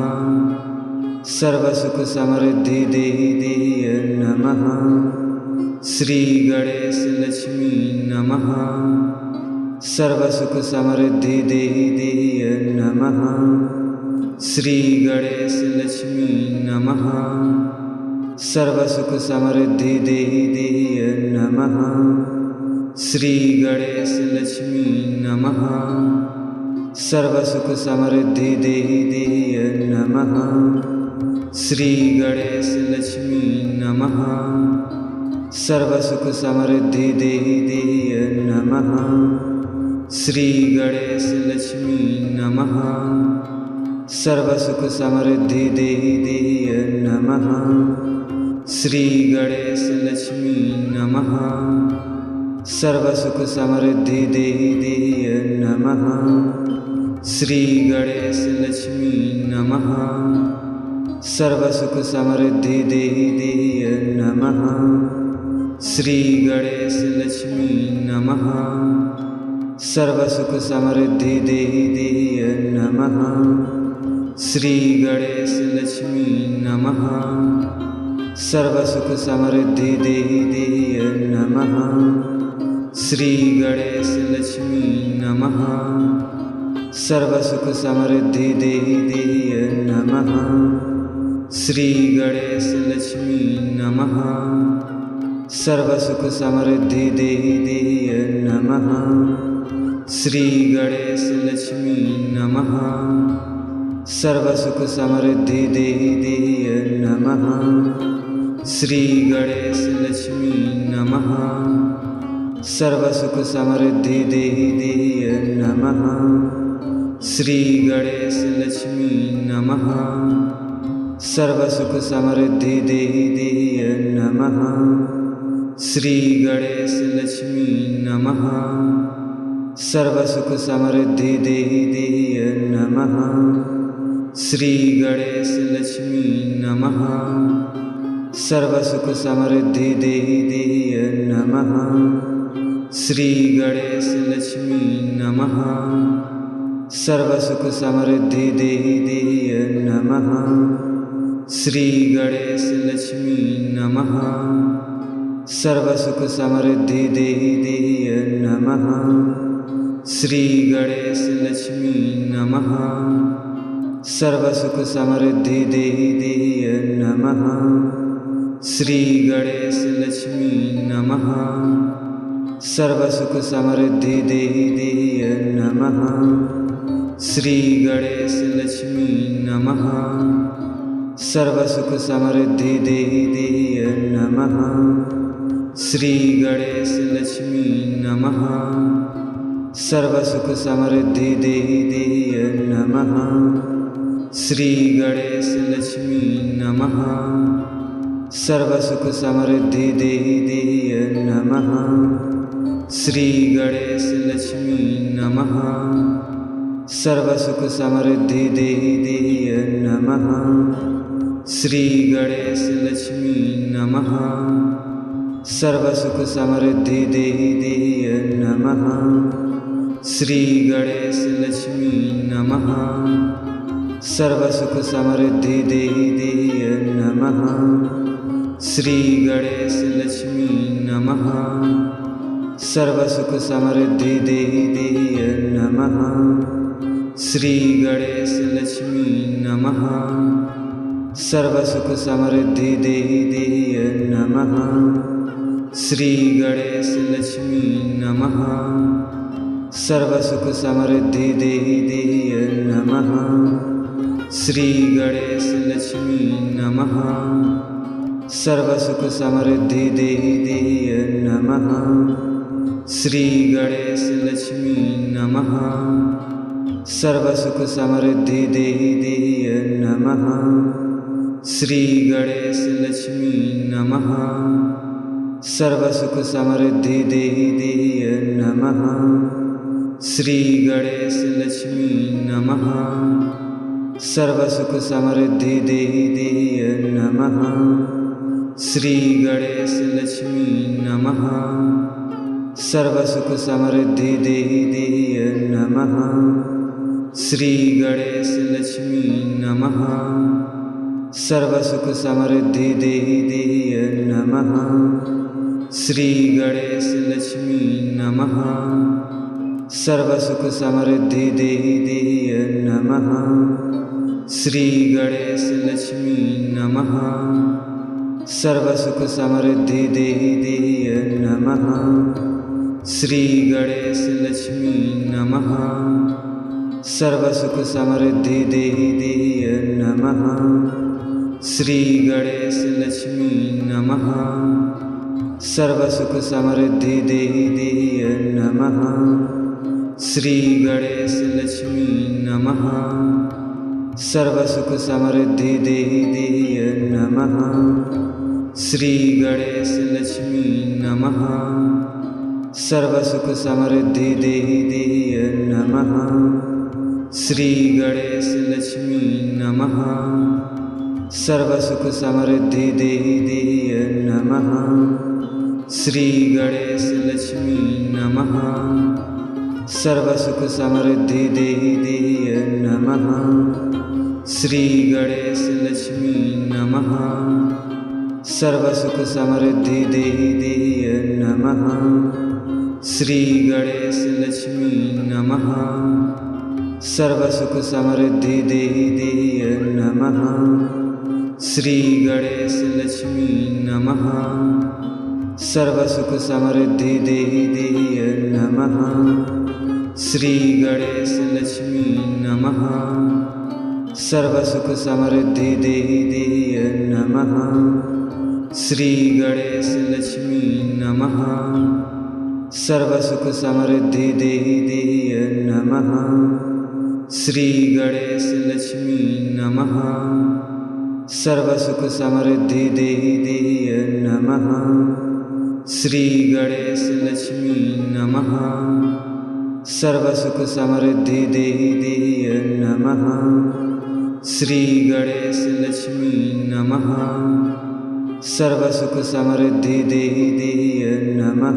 सर्वसुख समृद्धि देहि देहि नमः। श्री गणेश लक्ष्मी नमः। सर्वसुख समृद्धि देहि देहि नमः। श्री गणेश लक्ष्मी नमः। सर्वसुख समृद्धि देहि देहि नमः। श्री गणेश लक्ष्मी नमः। सर्वसुख समृद्धि देहि देहि नमः। श्री गणेश लक्ष्मी नमः। सर्वसुख समृद्धि देहि देहि नमः। श्री गणेश लक्ष्मी नमः। सर्वसुख समृद्धि देहि देहि नमः। श्री गणेश लक्ष्मी नमः। सर्वसुख समृद्धि देहि देहि नमः। श्री गणेश लक्ष्मी नमः। सर्वसुख समृद्धि देहि देहि नमः। श्री गणेश लक्ष्मी नमः। सर्वसुख समृद्धि देहि देहि नमः। श्री गणेश लक्ष्मी नमः। सर्वसुख समृद्धि देहि देहि नमः। श्री गणेश लक्ष्मी नमः। सर्वसुख समृद्धि देहि देहि नमः। श्री गणेश लक्ष्मी नमः। सर्वसुख समृद्धि देहि देहि नमः। श्री गणेश लक्ष्मी नमः। सर्वसुख समृद्धि देहि देहि नमः। श्री गणेश लक्ष्मी नमः। सर्वसुख समृद्धि देहि देहि नमः। श्री गणेश लक्ष्मी नमः। सर्वसुख समृद्धि देहि देहि नमः। श्री गणेश लक्ष्मी नमः। सर्वसुख समृद्धि देहि देहि नमः। श्री गणेश लक्ष्मी नमः। सर्वसुख समृद्धि देहि देहि नमः। श्री गणेश लक्ष्मी नमः। सर्वसुख समृद्धि देहि देहि नमः। श्री गणेश लक्ष्मी नमः। सर्वसुख समृद्धि देहि देहि नमः। श्री गणेश लक्ष्मी नमः। सर्वसुख समृद्धि देहि देहि नमः। श्री गणेश लक्ष्मी नमः। सर्वसुख समृद्धि देहि देहि नमः। श्री गणेश लक्ष्मी नमः। सर्वसुख समृद्धि देहि देहि नमः। श्री गणेश लक्ष्मी नमः। सर्वसुख समृद्धि देहि देहि नमः। श्री गणेश लक्ष्मी नमः। सर्वसुख समृद्धि देहि देहि नमः। श्री गणेश लक्ष्मी नमः। सर्वसुख समृद्धि देहि देहि नमः। श्री गणेश लक्ष्मी नमः। सर्वसुख समृद्धि देहि देहि नमः। श्री गणेश लक्ष्मी नमः। सर्वसुख समृद्धि देहि नमः। श्री गणेश लक्ष्मी नमः। सर्वसुख समृद्धि देहि नमः। श्री गणेश लक्ष्मी नमः। सर्वसुख समृद्धि देहि नमः। श्री गणेश लक्ष्मी नमः। सर्वसुख समृद्धि देहि नमः। श्री गणेश लक्ष्मी नमः। सर्वसुख समृद्धि देहि नमः। श्री गणेश लक्ष्मी नमः। सर्वसुख समृद्धि देहि नमः। श्री गणेश लक्ष्मी नमः। सर्वसुख समृद्धि देहि नमः। श्री गणेश लक्ष्मी नमः। सर्वसुख समृद्धि देहि नमः। श्री गणेश लक्ष्मी नमः। सर्वसुख समृद्धि देहि नमः। श्री गणेश लक्ष्मी नमः। सर्वसुख समृद्धि देहि नमः। श्री गणेश लक्ष्मी नमः। सर्वसुख समृद्धि देहि नमः। श्री गणेश लक्ष्मी नमः। सर्वसुख समृद्धि देहि नमः। श्री गणेश लक्ष्मी नमः। सर्वसुख समृद्धि देहि नमः। श्री गणेश लक्ष्मी नमः। सर्वसुख समृद्धि देहि नमः। श्री गणेश लक्ष्मी नमः। सर्वसुख समृद्धि देहि नमः। श्री गणेश लक्ष्मी नमः। सर्वसुख समृद्धि देहि नमः। श्री गणेश लक्ष्मी नमः। सर्वसुख समृद्धि देहि नमः। श्री गणेश लक्ष्मी नमः। सर्वसुख समृद्धि देहि नमः। श्री गणेश लक्ष्मी नमः। सर्वसुख समृद्धि देहि नमः। श्री गणेश लक्ष्मी नमः। सर्वसुख समृद्धि देहि नमः। श्री गणेश लक्ष्मी नमः। सर्वसुख समृद्धि देहि नमः। श्री गणेश लक्ष्मी नमः। सर्वसुख समृद्धि देहि नमः। श्री गणेश लक्ष्मी नमः। सर्वसुख समृद्धि देहि नमः। श्री गणेश लक्ष्मी नमः। सर्वसुख समृद्धि देहि नमः। श्री गणेश लक्ष्मी नमः। सर्वसुख समृद्धि देहि नमः। श्री गणेश लक्ष्मी नमः। सर्वसुख समृद्धि देहि नमः।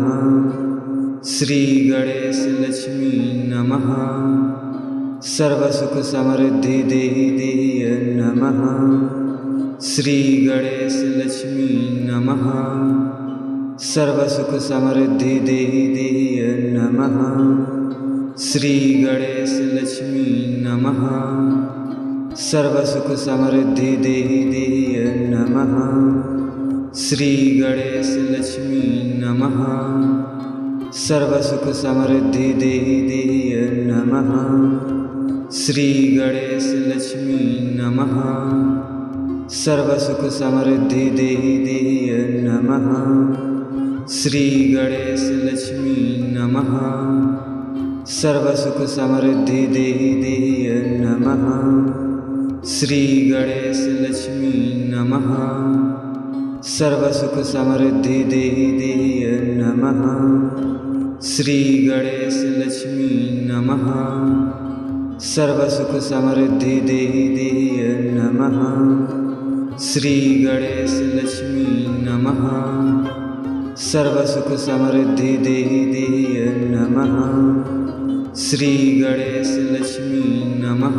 श्री गणेश लक्ष्मी नमः। सर्वसुख समृद्धि देहि नमः। श्री गणेश लक्ष्मी नमः। सर्वसुख समृद्धि देहि नमः। श्री गणेश लक्ष्मी नमः। सर्वसुख समृद्धि देहि नमः। श्री गणेश लक्ष्मी नमः। सर्वसुख समृद्धि देहि नमः। श्री गणेश लक्ष्मी नमः। सर्वसुख समृद्धि देहि नमः। श्री गणेश लक्ष्मी नमः। सर्वसुख समृद्धि देहि नमः। श्री गणेश लक्ष्मी नमः। सर्वसुख समृद्धि देहि नमः। श्री गणेश लक्ष्मी नमः। सर्वसुख समृद्धि देहि नमः। श्री गणेश लक्ष्मी नमः। सर्वसुख समृद्धि देहि नमः। श्री गणेश लक्ष्मी नमः।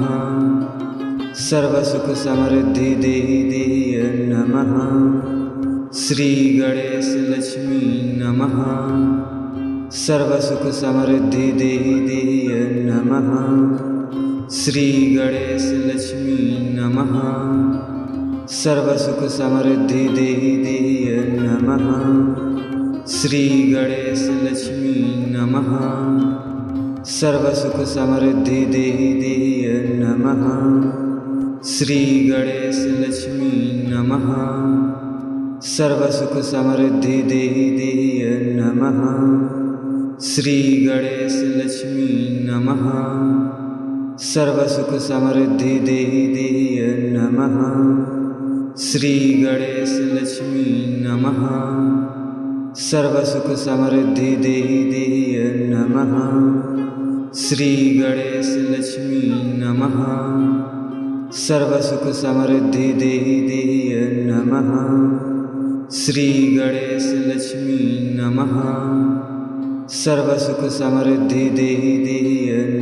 सर्वसुख समृद्धि देहि नमः। श्री गणेश लक्ष्मी नमः। सर्वसुख समृद्धि देहि नमः। श्री गणेश लक्ष्मी नमः। सर्वसुख समृद्धि देहि नमः। श्री गणेश लक्ष्मी नमः। सर्वसुख समृद्धि देहि नमः। श्री गणेश लक्ष्मी नमः। सर्वसुख समृद्धि देहि नमः। श्री गणेश लक्ष्मी नमः। सर्वसुख समृद्धि देहि नमः। श्री गणेश लक्ष्मी नमः। सर्वसुख समृद्धि देहि नमः। श्री गणेश लक्ष्मी नमः। सर्वसुख समृद्धि देहि नमः। श्री गणेश लक्ष्मी नमः। सर्वसुख समृद्धि देहि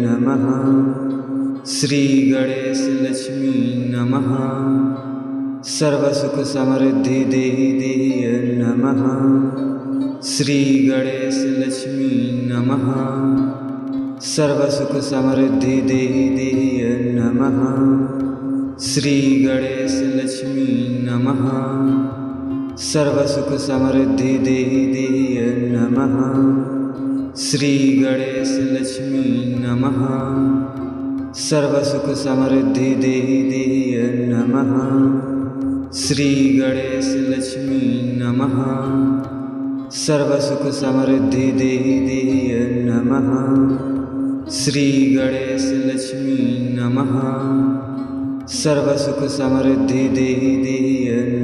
नमः। श्री गणेश लक्ष्मी नमः। सर्वसुख समृद्धि देहि नमः। श्री गणेश लक्ष्मी नमः। सर्वसुख समृद्धि देहि नमः। श्री गणेश लक्ष्मी नमः। सर्वसुख समृद्धि देहि नमः। श्री गणेश लक्ष्मी नमः। सर्वसुख समृद्धि देहि नमः। श्री गणेश लक्ष्मी नमः। सर्वसुख समृद्धि देहि नमः। श्री गणेश लक्ष्मी नमः। सर्वसुख समृद्धि देहि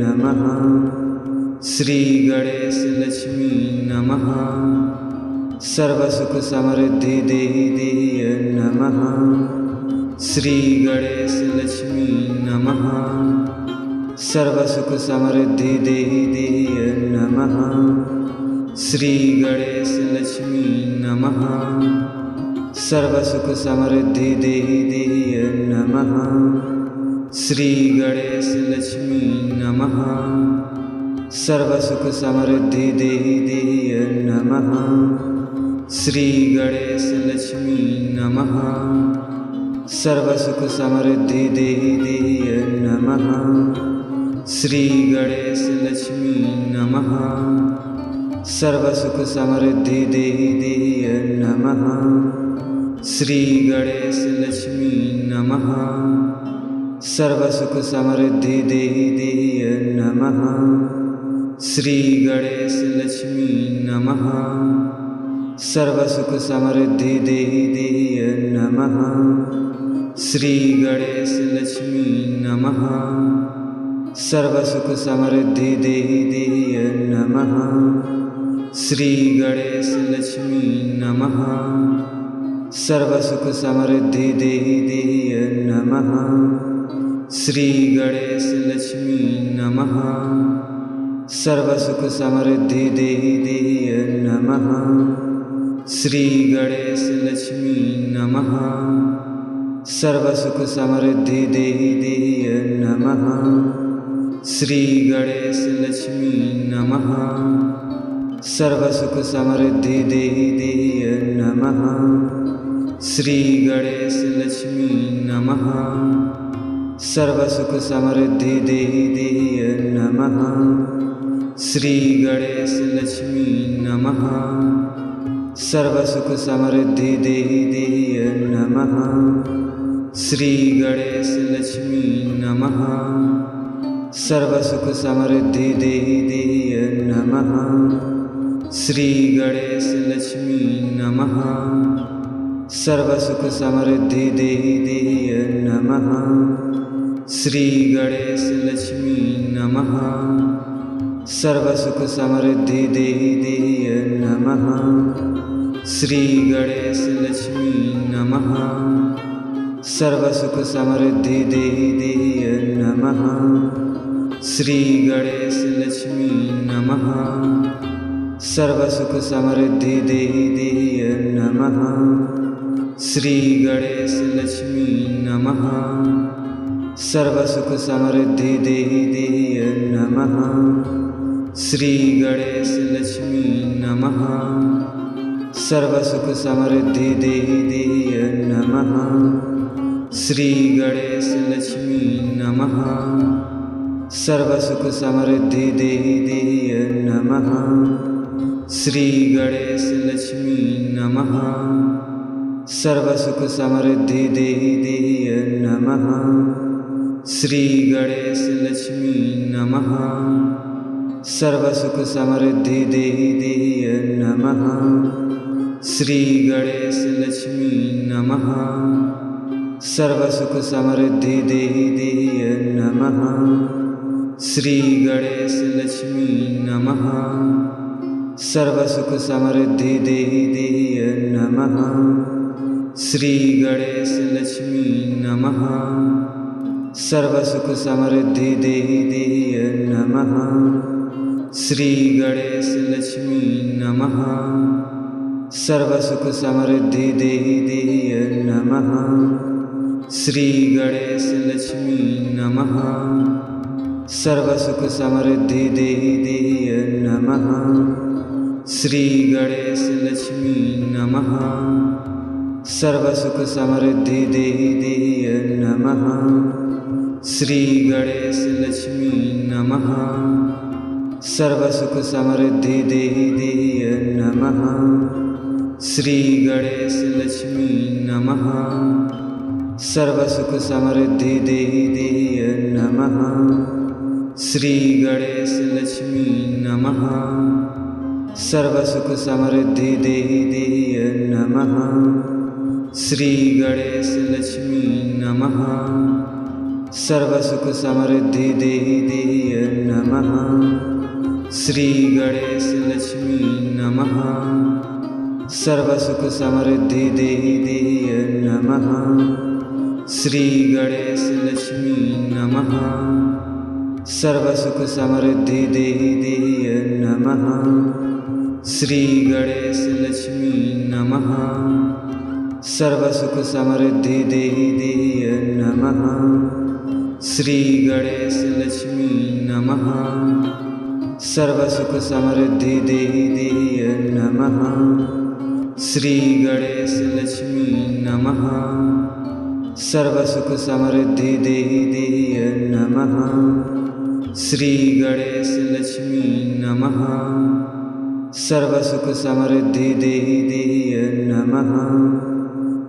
नमः। श्री गणेश लक्ष्मी नमः। सर्वसुख समृद्धि देहि नमः। श्री गणेश लक्ष्मी नमः। सर्वसुख समृद्धि देहि नमः। श्री गणेश लक्ष्मी नमः। सर्वसुख समृद्धि देहि नमः। श्री गणेश लक्ष्मी नमः। सर्वसुख समृद्धि देहि नमः। श्री गणेश लक्ष्मी नमः। सर्वसुख समृद्धि देहि नमः। श्री गणेश लक्ष्मी नमः। सर्वसुख समृद्धि देहि नमः। श्री गणेश लक्ष्मी नमः। सर्वसुख समृद्धि देहि नमः। श्री गणेश लक्ष्मी नमः। सर्वसुख समृद्धि देहि नमः। श्री गणेश लक्ष्मी नमः। सर्वसुख समृद्धि देहि नमः। श्री गणेश लक्ष्मी नमः। सर्वसुख समृद्धि देहि नमः। श्री गणेश लक्ष्मी नमः। सर्वसुख समृद्धि देहि नमः। श्री गणेश लक्ष्मी नमः। सर्वसुख समृद्धि देहि नमः। श्री गणेश लक्ष्मी नमः। सर्वसुख समृद्धि देहि नमः। श्री गणेश लक्ष्मी नमः। सर्वसुख समृद्धि देहि नमः। श्री गणेश लक्ष्मी नमः। सर्वसुख समृद्धि देहि नमः। श्री गणेश लक्ष्मी नमः। सर्वसुख समृद्धि देहि नमः। श्री गणेश लक्ष्मी नमः। सर्वसुख समृद्धि देहि नमः। श्री गणेश लक्ष्मी नमः। सर्वसुख समृद्धि देहि नमः। श्री गणेश लक्ष्मी नमः। सर्वसुख समृद्धि देहि नमः। श्री गणेश लक्ष्मी नमः। सर्वसुख समृद्धि देहि नमः। श्री गणेश लक्ष्मी नमः। सर्वसुख समृद्धि देहि देहि नमः। श्री गणेश लक्ष्मी नमः। सर्वसुख समृद्धि देहि देहि नमः। श्री गणेश लक्ष्मी नमः। सर्वसुख समृद्धि देहि देहि नमः। श्री गणेश लक्ष्मी नमः। सर्वसुख समृद्धि देहि देहि नमः। श्री गणेश लक्ष्मी नमः। सर्वसुख समृद्धि देहि देहि नमः। श्री गणेश लक्ष्मी नमः। सर्वसुख समृद्धि देहि देहि नमः। श्री गणेश लक्ष्मी नमः। सर्वसुख समृद्धि देहि देहि नमः। श्री गणेश लक्ष्मी नमः। सर्वसुख समृद्धि देहि देहि नमः। श्री गणेश लक्ष्मी नमः। सर्वसुख समृद्धि देहि देहि नमः। श्री गणेश लक्ष्मी नमः। सर्वसुख समृद्धि देहि देहि नमः। श्री गणेश लक्ष्मी नमः। सर्वसुख समृद्धि देहि देहि नमः। श्री गणेश लक्ष्मी नमः। सर्वसुख समृद्धि देहि देहि नमः। श्री गणेश लक्ष्मी नमः। सर्वसुख समृद्धि देहि देहि नमः। श्री गणेश लक्ष्मी नमः। सर्वसुख समृद्धि देहि देहि नमः। श्री गणेश लक्ष्मी नमः। सर्वसुख समृद्धि देहि देहि नमः। श्री गणेश लक्ष्मी नमः। सर्वसुख समृद्धि देहि देहि नमः। श्री गणेश लक्ष्मी नमः। सर्वसुख समृद्धि देहि देहि नमः। श्री गणेश लक्ष्मी नमः। सर्वसुख समृद्धि देहि देहि नमः। श्री गणेश लक्ष्मी नमः। सर्वसुख समृद्धि देहि देहि नमः। श्री गणेश लक्ष्मी नमः। सर्वसुख समृद्धि देहि देहि नमः। श्री गणेश लक्ष्मी नमः। सर्वसुख समृद्धि देहि देहि नमः।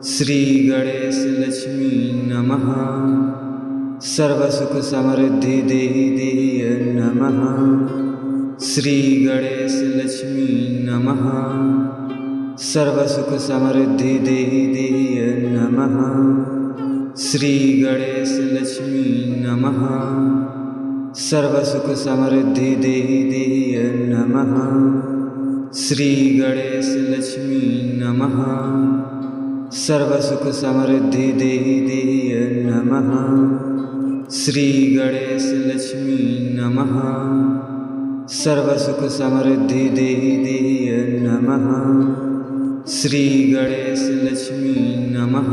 श्री गणेश लक्ष्मी नमः। सर्वसुख समृद्धि देहि देहि नमः। श्री गणेश लक्ष्मी नमः। सर्वसुख समृद्धि देहि देहि नमः। श्री गणेश लक्ष्मी नमः। सर्वसुख समृद्धि देहि देहि नमः। श्री गणेश लक्ष्मी नमः। सर्वसुख समृद्धि देहि देहि नमः। श्री गणेश लक्ष्मी नमः। सर्वसुख समृद्धि देहि देहि नमः। श्री गणेश लक्ष्मी नमः।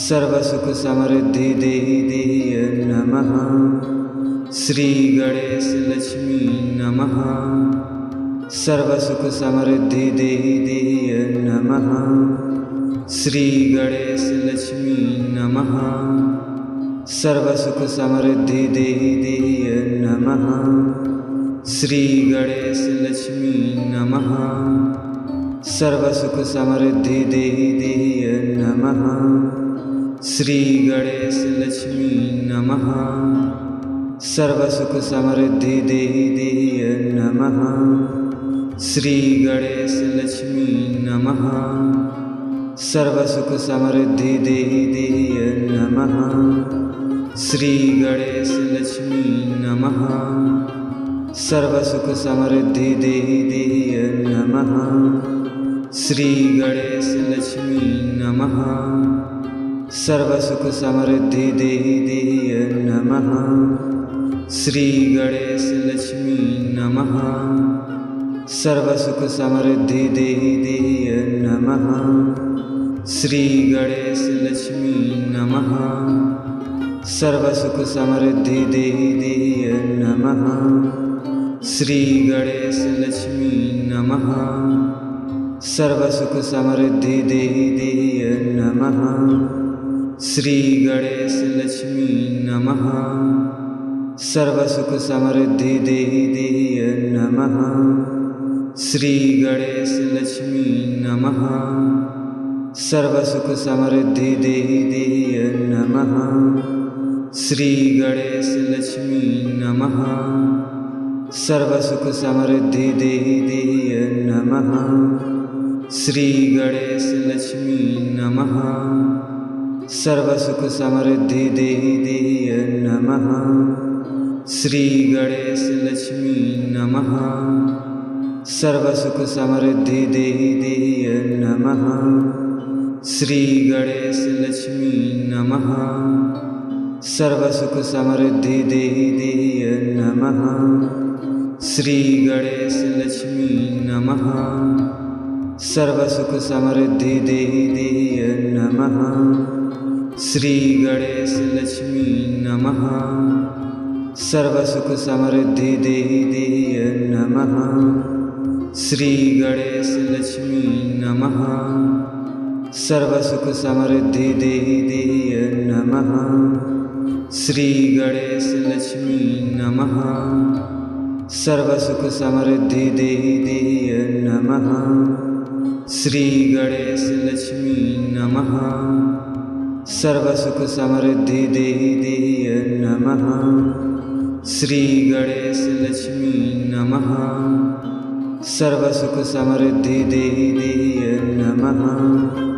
सर्वसुख समृद्धि देहि देहि नमः। श्री गणेश लक्ष्मी नमः। सर्वसुख समृद्धि देहि देहि नमः। श्री गणेश लक्ष्मी नमः। सर्वसुख समृद्धि देहि देहि नमः। श्री गणेश लक्ष्मी नमः। सर्वसुख समृद्धि देहि देहि नमः। श्री गणेश लक्ष्मी नमः। सर्वसुख समृद्धि देहि देहि नमः। श्री गणेश लक्ष्मी नमः। सर्वसुख समृद्धि देहि देहि नमः। श्री गणेश लक्ष्मी नमः। सर्वसुख समृद्धि देहि देहि नमः। श्री गणेश लक्ष्मी नमः। सर्वसुख समृद्धि देहि देहि नमः। श्री गणेश लक्ष्मी नमः। सर्वसुख समृद्धि देहि देहि नमः। श्री गणेश लक्ष्मी नमः। सर्वसुख समृद्धि देहि नमः। श्री गणेश लक्ष्मी नमः। सर्वसुख समृद्धि देहि नमः। श्री गणेश लक्ष्मी नमः। सर्वसुख समृद्धि देहि नमः। श्री गणेश लक्ष्मी नमः। सर्वसुख समृद्धि देहि नमः। श्री गणेश लक्ष्मी नमः। सर्वसुख समृद्धि देहि नमः। श्री गणेश लक्ष्मी नमः। सर्वसुख समृद्धि देहि नमः। श्री गणेश लक्ष्मी नमः। सर्वसुख समृद्धि देहि नमः। श्री गणेश लक्ष्मी नमः। सर्वसुख समृद्धि देहि नमः। श्री गणेश लक्ष्मी नमः। सर्वसुख समृद्धि देहि नमः। श्री गणेश लक्ष्मी नमः। सर्वसुख समृद्धि देहि नमः। श्री गणेश लक्ष्मी नमः। सर्वसुख समृद्धि देहि नमः। श्री गणेश लक्ष्मी नमः। सर्वसुख समृद्धि देहि नमः। श्री गणेश लक्ष्मी नमः। सर्वसुख समृद्धि देहि नमः। श्री गणेश लक्ष्मी नमः। सर्वसुख समृद्धि देहि नमः।